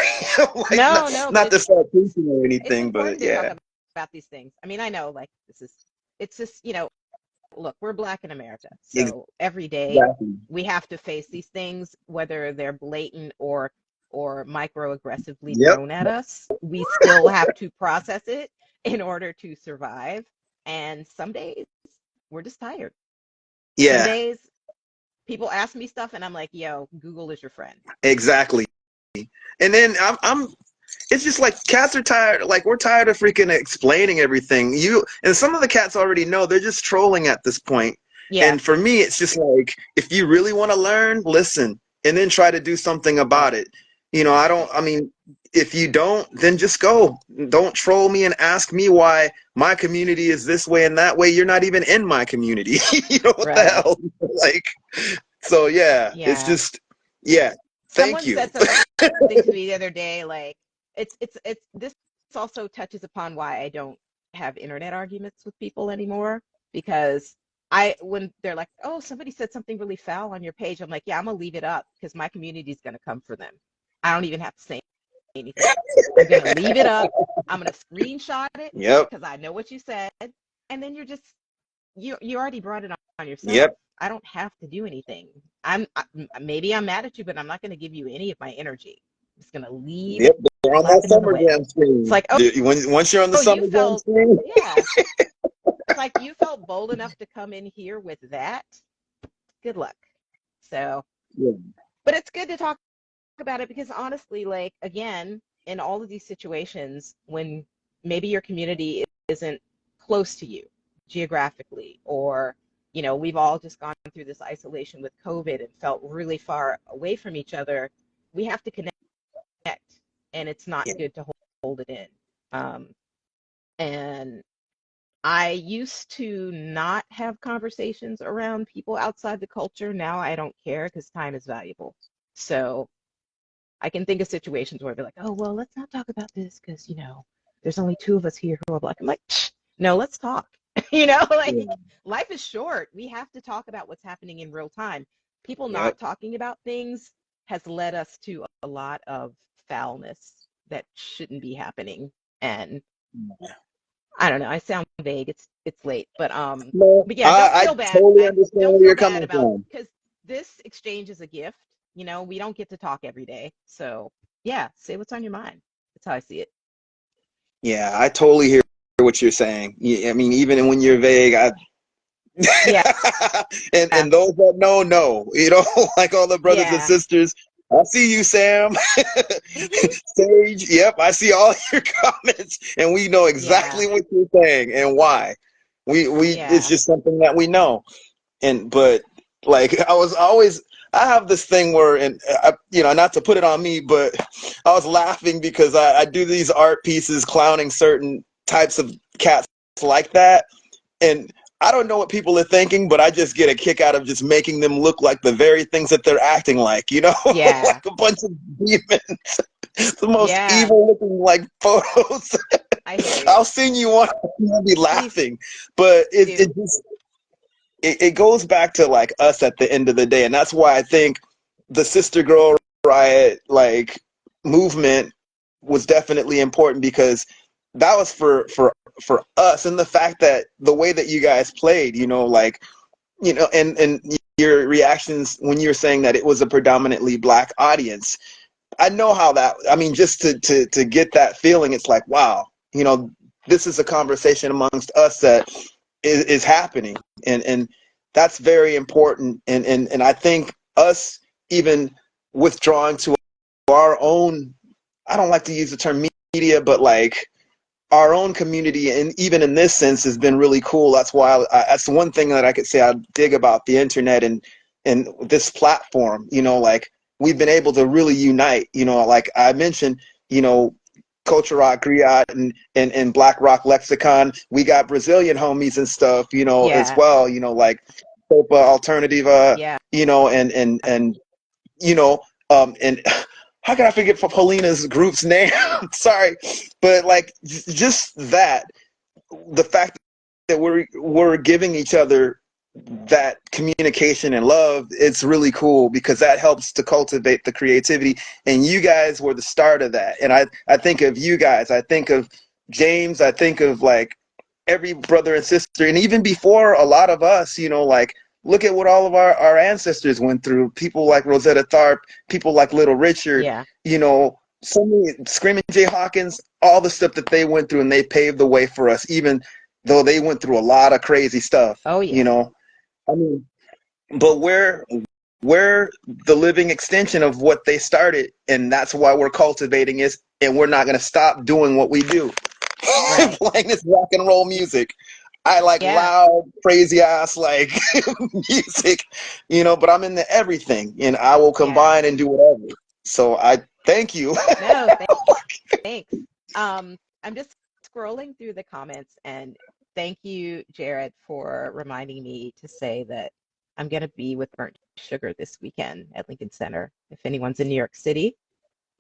like No, but not to start preaching or it's anything, but important to talk yeah. about these things. I mean, I know like it's just, look, we're black in America. Exactly. So every day we have to face these things, whether they're blatant or microaggressively Yep. thrown at us. We still have to process it in order to survive. And some days we're just tired. Some Yeah. days people ask me stuff and I'm like, yo, Google is your friend. Exactly. And then I'm. It's just like cats are tired. Like we're tired of freaking explaining everything. And some of the cats already know. They're just trolling at this point. Yeah. And for me, it's just like if you really want to learn, listen, and then try to do something about Right. it. I mean, if you don't, then just go. Don't troll me and ask me why my community is this way and that way. You're not even in my community. What the Right. hell? Like, so yeah, it's Yeah. just, yeah. Thank Someone you. said something to me the other day, like it's this also touches upon why I don't have internet arguments with people anymore, because when they're like, oh, somebody said something really foul on your page, I'm like, yeah, I'm gonna leave it up because my community is gonna come for them. I don't even have to say anything. I'm gonna leave it up. I'm gonna screenshot it Yep. because I know what you said, and then you already brought it on yourself. Yep. I don't have to do anything. Maybe I'm mad at you, but I'm not going to give you any of my energy. I'm just going to leave Yep, they're on that flapping in the summer wind. jam It's screen. like, oh, Once you're on the you summer jam felt, screen, yeah. It's like you felt bold enough to come in here with that. Good luck. So, yeah, but it's good to talk about it because honestly, like, again, in all of these situations, when maybe your community isn't close to you geographically, or we've all just gone through this isolation with COVID and felt really far away from each other, we have to connect, and it's not yeah, good to hold it in. And I used to not have conversations around people outside the culture. Now I don't care because time is valuable. So I can think of situations where they're like, oh, well, let's not talk about this because, there's only two of us here who are black. I'm like, no, let's talk. Like yeah, life is short. We have to talk about what's happening in real time. People yep, not talking about things has led us to a lot of foulness that shouldn't be happening. And I don't know, I sound vague. It's late. no, But yeah, don't I feel bad. totally understand Don't where feel you're bad coming about, from. because this exchange is a gift. We don't get to talk every day. So yeah, say what's on your mind. That's how I see it. Yeah, I totally hear what you're saying. I mean, even when you're vague, Yeah. And those that know, like all the brothers and Yeah. sisters. I see you, Sam. Hmm. Sage, yep, I see all your comments, and we know Yeah. exactly what you're saying and why. It's Yeah. just something that we know. But like I was always, I have this thing where, and not to put it on me, but I was laughing because I do these art pieces clowning certain types of cats like that, and I don't know what people are thinking, but I just get a kick out of just making them look like the very things that they're acting like, Yeah. like a bunch of demons. The most Yeah. evil looking like photos. I hear I'll you. send you one. You'll be Please laughing, but do. it goes back to like us at the end of the day, and that's why I think the Sister Girl Riot like movement was definitely important, because that was for us, and the fact that the way that you guys played, like and your reactions when you're saying that it was a predominantly black audience. I know how that, I mean, just to get that feeling, it's like, wow, this is a conversation amongst us that is happening. And that's very important. And I think us even withdrawing to our own, I don't like to use the term media, but like our own community, and even in this sense, has been really cool. That's why that's the one thing that I could say I dig about the internet and this platform. Like we've been able to really unite. Like I mentioned, Culture Rock Griot and Black Rock Lexicon. We got Brazilian homies and stuff. As Yeah. well. Like Copa Alternativa. Yeah. And and how can I forget for Paulina's group's name? Sorry, but like just that, the fact that we're giving each other that communication and love, it's really cool, because that helps to cultivate the creativity, and you guys were the start of that. And I think of you guys, I think of James, I think of like every brother and sister, and even before a lot of us, like look at what all of our ancestors went through. People like Rosetta Tharpe, people like Little Richard, Yeah. so many, Screaming Jay Hawkins, all the stuff that they went through, and they paved the way for us, even though they went through a lot of crazy stuff. Oh you yeah. know, I mean, but we're the living extension of what they started, and that's why we're cultivating it, and we're not going to stop doing what we do. Right. Playing this rock and roll music. I like Yeah. loud, crazy ass like music, but I'm into everything, and I will Yeah. combine and do whatever. So I thank you. No, thanks. I'm just scrolling through the comments, and thank you, Jared, for reminding me to say that I'm going to be with Burnt Sugar this weekend at Lincoln Center. If anyone's in New York City,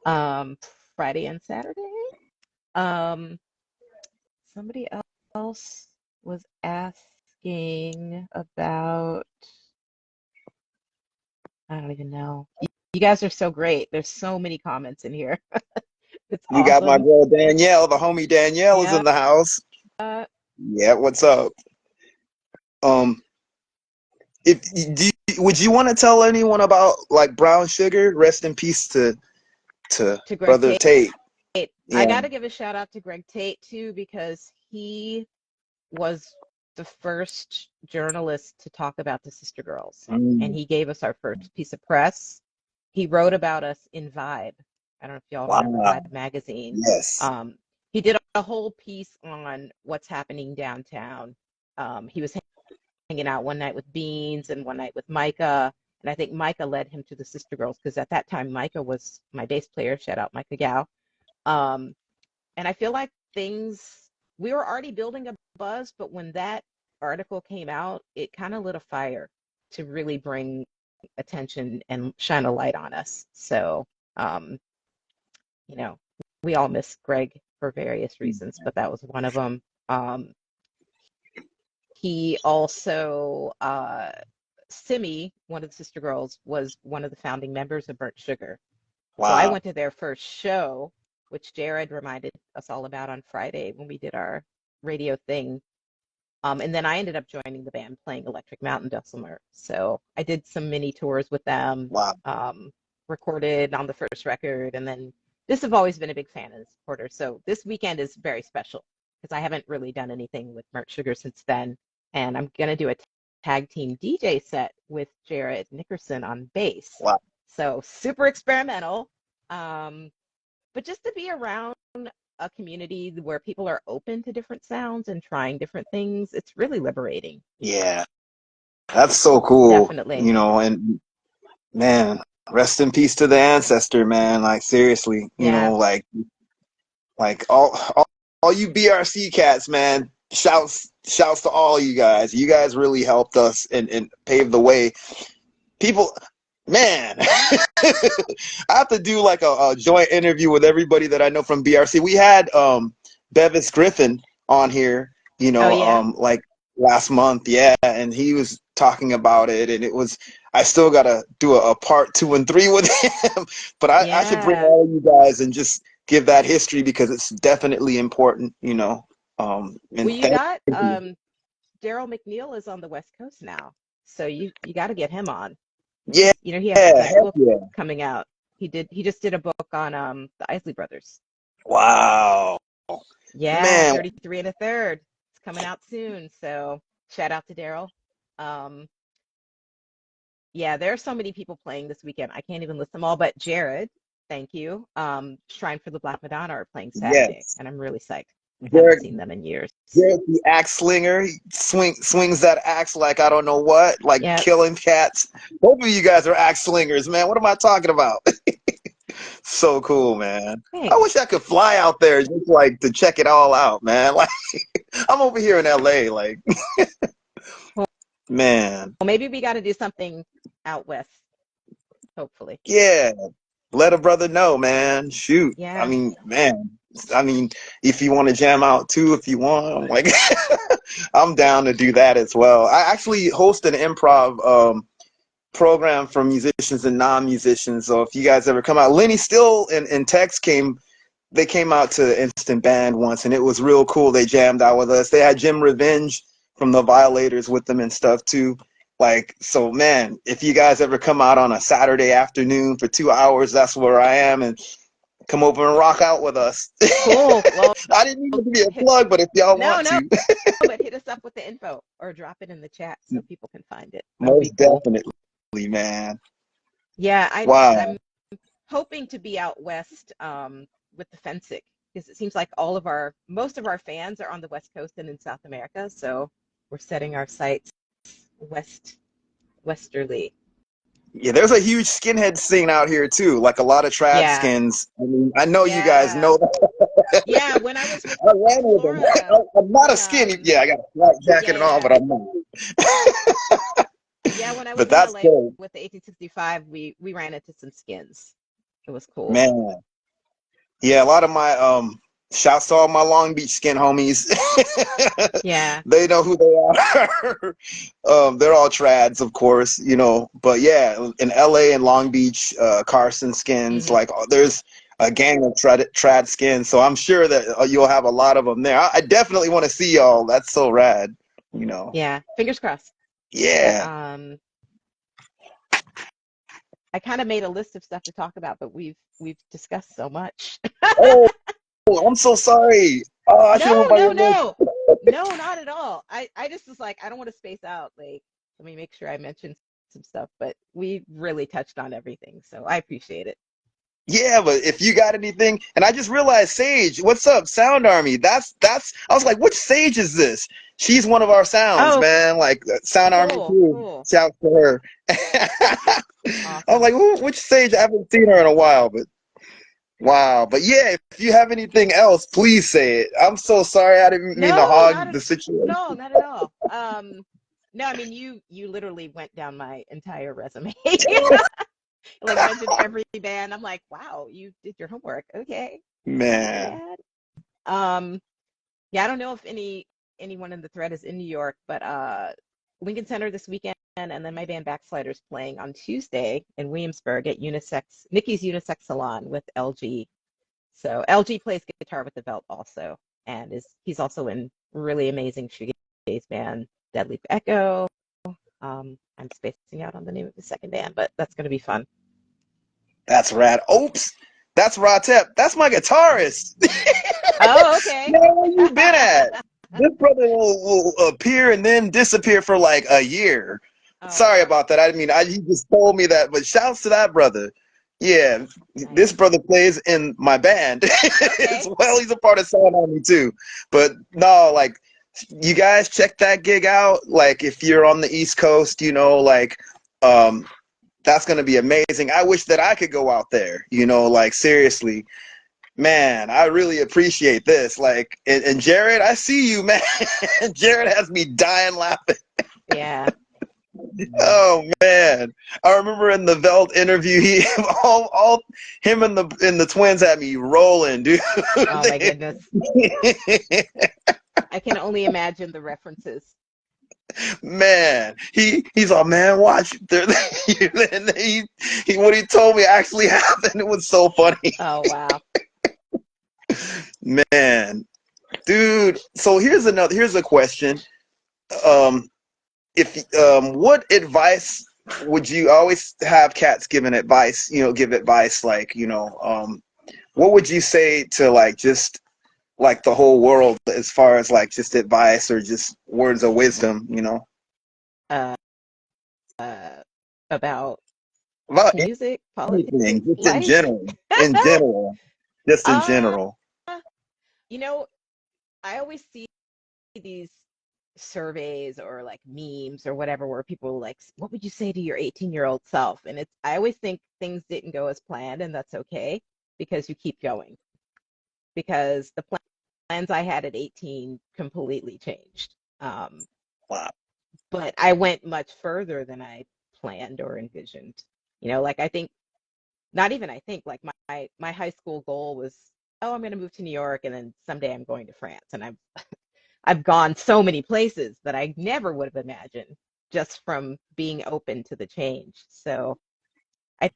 um, Friday and Saturday. Um, somebody else was asking about, I don't even know. You guys are so great. There's so many comments in here. It's You got my awesome. girl Danielle, the homie Danielle is Yeah. in the house. Yeah, what's up? Um, if would you want to tell anyone about like Brown Sugar? Rest in peace to To Greg brother Tate. Tate. I Yeah. got to give a shout out to Greg Tate too, because he was the first journalist to talk about the Sister Girls, and Mm, he gave us our first piece of press. He wrote about us in Vibe. I don't know if y'all remember wow. Vibe magazine. Yes. Um, he did a whole piece on what's happening downtown. He was hanging out one night with Beans and one night with Micah. And I think Micah led him to the Sister Girls, because at that time Micah was my bass player. Shout out Micah Gow. Um, and I feel like we were already building a buzz, but when that article came out, it kind of lit a fire to really bring attention and shine a light on us. So, um, you know, we all miss Greg for various reasons, but that was one of them. Um, he also, Simi, one of the Sister Girls, was one of the founding members of Burnt Sugar. So I Wow. went to their first show, which Jared reminded us all about on Friday when we did our radio thing. And then I ended up joining the band playing Electric Mountain Dulcimer. So I did some mini tours with them, Wow. recorded on the first record, and then just have always been a big fan and supporter. So this weekend is very special because I haven't really done anything with Mert Sugar since then, and I'm gonna do a tag team DJ set with Jared Nickerson on bass. Wow. So super experimental. But just to be around a community where people are open to different sounds and trying different things, it's really liberating. Yeah, that's so cool. Definitely. You know, and man, rest in peace to the ancestor, man. Like seriously, you Yeah. know, like all you BRC cats, man. Shouts to all you guys. You guys really helped us and paved the way. People, man, I have to do like a joint interview with everybody that I know from BRC. We had Bevis Griffin on here, you Oh know, yeah. like last month, yeah, and he was talking about it, and it was. I still gotta do a part 2 and 3 with him, but I should bring Yeah. all of you guys and just give that history because it's definitely important, you know. Well, And you thank got you. Daryl McNeil is on the West Coast now. So you got to get him on. Yeah, He has that heck book yeah. coming out. He just did a book on the Isley Brothers. Wow. Yeah, Man, 33 and a third. It's coming out soon. So shout out to Daryl. Um, yeah, there are so many people playing this weekend. I can't even list them all, but Jared, thank you. Shrine for the Black Madonna are playing Saturday, yes. and I'm really psyched. Haven't Derek, seen them in years. Derek the axe slinger, he swings that axe like I don't know what, like Yep. killing cats. Both of you guys are axe slingers, man. What am I talking about? So cool, man. I Thanks. wish I could fly out there just like to check it all out, man. Like I'm over here in LA, like Well, man. maybe we got to do something out west, hopefully. Yeah. Let a brother know, man. Shoot. I Yeah. mean, man. I mean, if you want to jam out too, if you want, I'm like, I'm down to do that as well. I actually host an improv program for musicians and non-musicians. So if you guys ever come out, Lenny Still and Tex they came out to Instant Band once, and it was real cool. They jammed out with us. They had Jim Revenge from the Violators with them and stuff too. Like, so man, if you guys ever come out on a Saturday afternoon for 2 hours, that's where I am, and come over and rock out with us. Cool. Well, I didn't mean it to be a plug, but if y'all no, want no, to, but hit us up with the info or drop it in the chat so people can find it. That'll be most cool. definitely, man. Yeah, I'm Wow. hoping to be out west with the Fensick because it seems like most of our fans are on the West Coast and in South America, so we're setting our sights westerly. Yeah, there's a huge skinhead scene out here too, like a lot of trad Yeah, skins. I mean, I know you guys yeah, know that. yeah. When I was with I ran with them. Florida, I'm not a when skinny. Yeah, I got a flat jacket yeah, and all, yeah, but I'm not. yeah. When I was But in that's LA good, with the 1865, we ran into some skins. It was cool. man. Yeah, a lot of my shouts to all my Long Beach skin homies. Yeah. They know who they are. They're all trads, of course, you know. But yeah, in LA and Long Beach, Carson skins, Hmm. like there's a gang of trad skins. So I'm sure that you'll have a lot of them there. I definitely want to see y'all. That's so rad, you know. Yeah. Fingers crossed. Yeah. I kind of made a list of stuff to talk about, but we've discussed so much. Oh, I'm so sorry. Oh, I should have went No, by no, your list. no. No, not at all. I just was like, I don't want to space out. Like, let me make sure I mention some stuff, but we really touched on everything. So I appreciate it. Yeah, but if you got anything, and I just realized Sage, what's up, Sound Army? That's. I was like, which Sage is this? She's one of our sounds, Oh, man. Like Sound Army cool, too. cool. Shout to her. I was Awesome. like, which Sage? I haven't seen her in a while, but wow. But yeah, if you have anything else, please say it. I'm so sorry. I didn't mean to No, not hog at the situation. all, not at all. No, I mean you literally went down my entire resume. Like mentioned every band. I'm like, wow, you did your homework. Okay. My Man, bad. Yeah, I don't know if anyone in the thread is in New York, but Lincoln Center this weekend, and then my band Backsliders playing on Tuesday in Williamsburg at Nikki's Unisex Salon with LG. So LG plays guitar with the belt also, and he's also in really amazing shoegaze band Deadleaf Echo. I'm spacing out on the name of the second band, but that's going to be fun. that's rad. Oops, that's Ratep. That's my guitarist. Oh, okay. Man, where you been at? this brother will appear and then disappear for like a year. Oh Sorry wow. about that. I mean, he just told me that, but shouts to that brother. Yeah, this Nice. brother plays in my band as Okay. well. He's a part of Sound Army too. But no, like you guys check that gig out. Like if you're on the East Coast, like um, that's gonna be amazing. I wish that I could go out there. Like seriously, man, I really appreciate this. Like, and Jared, I see you, man. Jared has me dying laughing. Yeah. Oh man, I remember in the Veld interview, he all him and the twins had me rolling, dude. Oh my goodness. I can only imagine the references. Man, he's like, man, watch. And he what he told me actually happened. It was so funny, Oh wow. man, dude. So here's a question. Um, if what advice would you always have cats giving advice? Give advice like what would you say to like just like the whole world as far as like just advice or just words of wisdom? Uh, uh, about About music, politics, anything, just in life. general, in general, just in uh, general. you know, I always see these surveys or like memes or whatever where people like, what would you say to your 18-year-old self? And I always think things didn't go as planned, and that's okay because you keep going. Because the plans I had at 18 completely changed. Wow. But I went much further than I planned or envisioned. Like I think, not even I think, like my high school goal was, oh, I'm going to move to New York and then someday I'm going to France. And I've gone so many places that I never would have imagined just from being open to the change. So I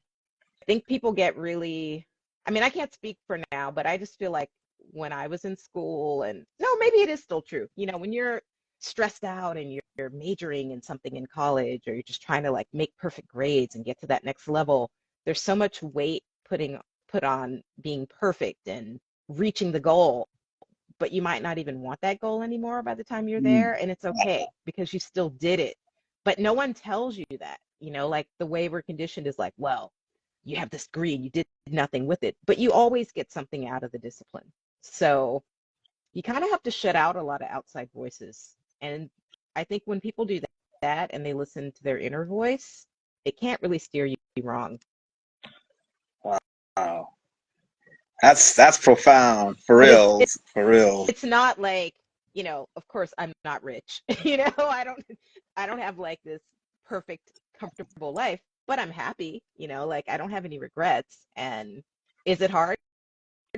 think people get really, I mean, I can't speak for now, but I just feel like when I was in school, and no, maybe it is still true. When you're stressed out and you're majoring in something in college, or you're just trying to like make perfect grades and get to that next level, there's so much weight put on being perfect and reaching the goal, but you might not even want that goal anymore by the time you're Mm. there, and it's okay because you still did it. But no one tells you that. Like the way we're conditioned is like, well, you have this degree and you did nothing with it, but you always get something out of the discipline. So you kind of have to shut out a lot of outside voices. And I think when people do that and they listen to their inner voice, it can't really steer you wrong. Wow. That's profound for But real, for real. it's not like, of course I'm not rich. I don't have like this perfect, comfortable life, but I'm happy, like I don't have any regrets. And is it hard?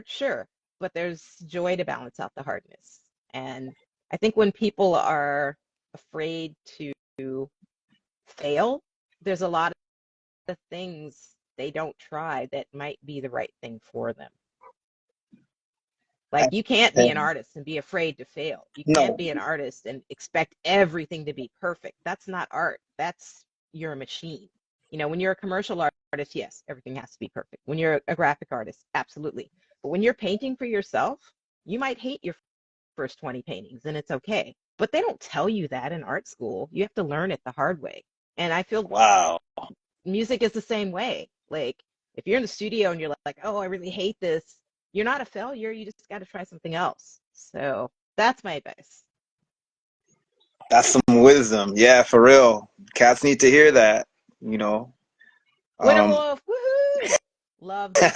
Sure. But there's joy to balance out the hardness. And I think when people are afraid to fail, there's a lot of things they don't try that might be the right thing for them. Like you can't be an And artist and be afraid to fail. You can't no, be an artist and expect everything to be perfect. That's not art. That's you're a machine. When you're a commercial artist, yes, everything has to be perfect. When you're a graphic artist, absolutely. But when you're painting for yourself, you might hate your first 20 paintings and it's okay. But they don't tell you that in art school. You have to learn it the hard way. And I feel wow. music is the same way. Like if you're in the studio and you're like, oh, I really hate this, you're not a failure. You just got to try something else. So that's my advice. That's some wisdom. Yeah, for real. Cats need to hear that, you know. Um Winterwolf, woohoo! Love the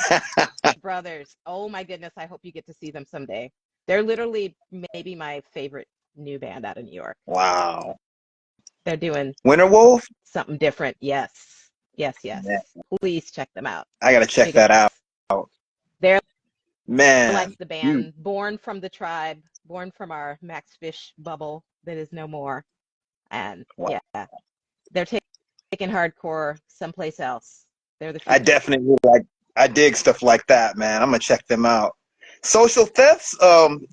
brothers. Oh my goodness, I hope you get to see them someday. They're literally maybe my favorite new band out of New York. wow. They're doing Winterwolf? something different. Yes. Yes, Man, yes. Please check them out. I gotta check Big that out. advice. They're like Man, the you band born from the tribe, born from our Max Fish bubble that is no more. And wow. yeah, they're taking hardcore someplace else. They're the I future. definitely like I dig stuff like that, man. I'm gonna check them out. Social Thefts,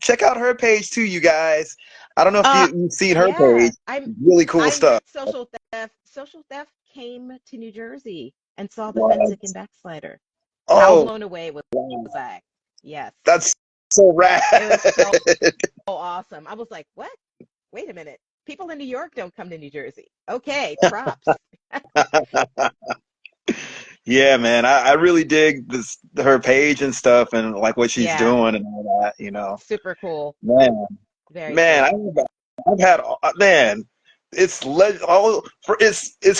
check out her page too, you guys. I don't know if Uh you've seen her yeah, page. Really cool I stuff. met Social Theft. Social Theft came to New Jersey and saw the Fensick What? and Backslider. How Oh, blown away was wow. I? Yes. That's so rad. It was so awesome. I was like, what? Wait a minute. People in New York don't come to New Jersey. Okay, props. Yeah, man, I really dig her page and stuff, and like what she's Yeah, doing and all that. super cool. Man, Very man, cool. I've had man. It's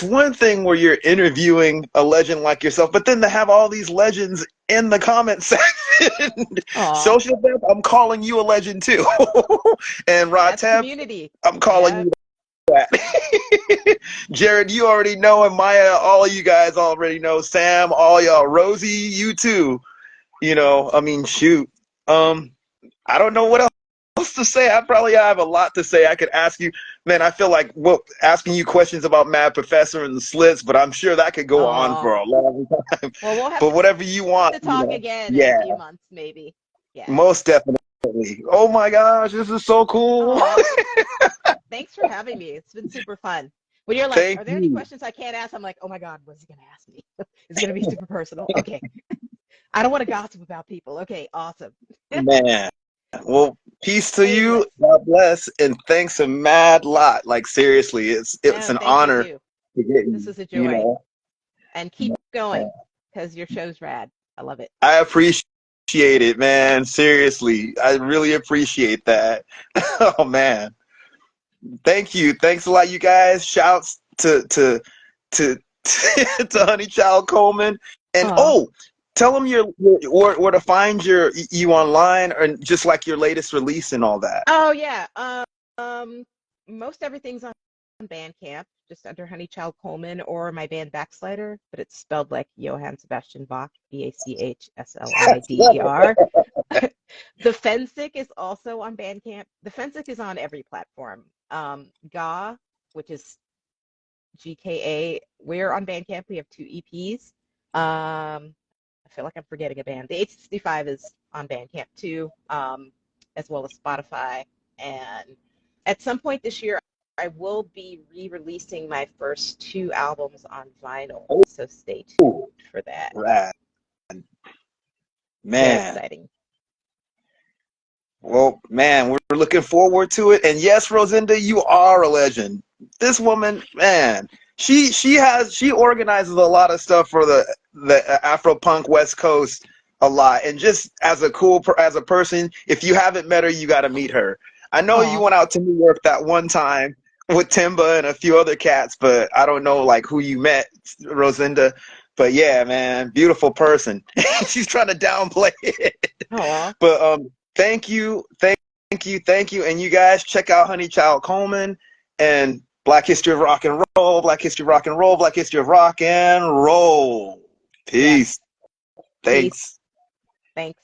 one thing where you're interviewing a legend like yourself, but then to have all these legends in the comment section, Aw, social death, I'm calling you a legend too. And that's Ratep, community. I'm calling Yeah. you that. Jared, you already know, and Maya, all of you guys already know. Sam, all y'all, Rosie, you too. I mean, shoot. I don't know what else to say. I probably have a lot to say. I could ask you, man. I feel like asking you questions about Mad Professor and the slits, but I'm sure that could go on Oh, for a long time. well, we'll have But whatever you want, to talk again in a yeah, few months, maybe. Yeah. most definitely. Oh my gosh, this is so cool. Oh, thanks for having me. It's been super fun. When you're like, Thank are there any you, questions I can't ask? I'm like, oh my God, what is he going to ask me? Is it going to be super personal? Okay. I don't want to gossip about people. Okay, awesome. man. Well, peace to you. Painless. God bless, and thanks a mad lot. Like seriously, it's No, an thank you honor too. to get This you. is a You joy. know, And keep going because your show's rad. I love it. I appreciate it, man. Seriously, I really appreciate that. Oh man, thank you. Thanks a lot, you guys. Shouts to to Honeychild Coleman, and Oh, oh, tell them where to find you online, or just like your latest release and all that. oh yeah. Um, most everything's on Bandcamp, just under Honeychild Coleman or my band Backslider, but it's spelled like Johann Sebastian Bach, Bachslider. The Fensick is also on Bandcamp. The Fensick is on every platform. Ga, which is GKA, we're on Bandcamp. We have 2 EPs. I feel like I'm forgetting a band. The 865 is on Bandcamp too, as well as Spotify. And at some point this year, I will be re-releasing my first 2 albums on vinyl. So stay tuned Oh, for that. rad, Very man. exciting. Well, man, we're looking forward to it. And yes, Rosinda, you are a legend. This woman, man, she organizes a lot of stuff for the Afro punk West Coast a lot. And just as as a person, if you haven't met her, you got to meet her. I know you Oh, went out to New York that one time with Timba and a few other cats, but I don't know like who you met, Rosinda. But yeah, man, beautiful person. She's trying to downplay it. oh, But thank you, thank you. And you guys check out Honeychild Coleman and Black History of Rock and Roll, Black History of Rock and Roll, Black History of Rock and Roll. yes. Peace. Peace. Thanks. Thanks.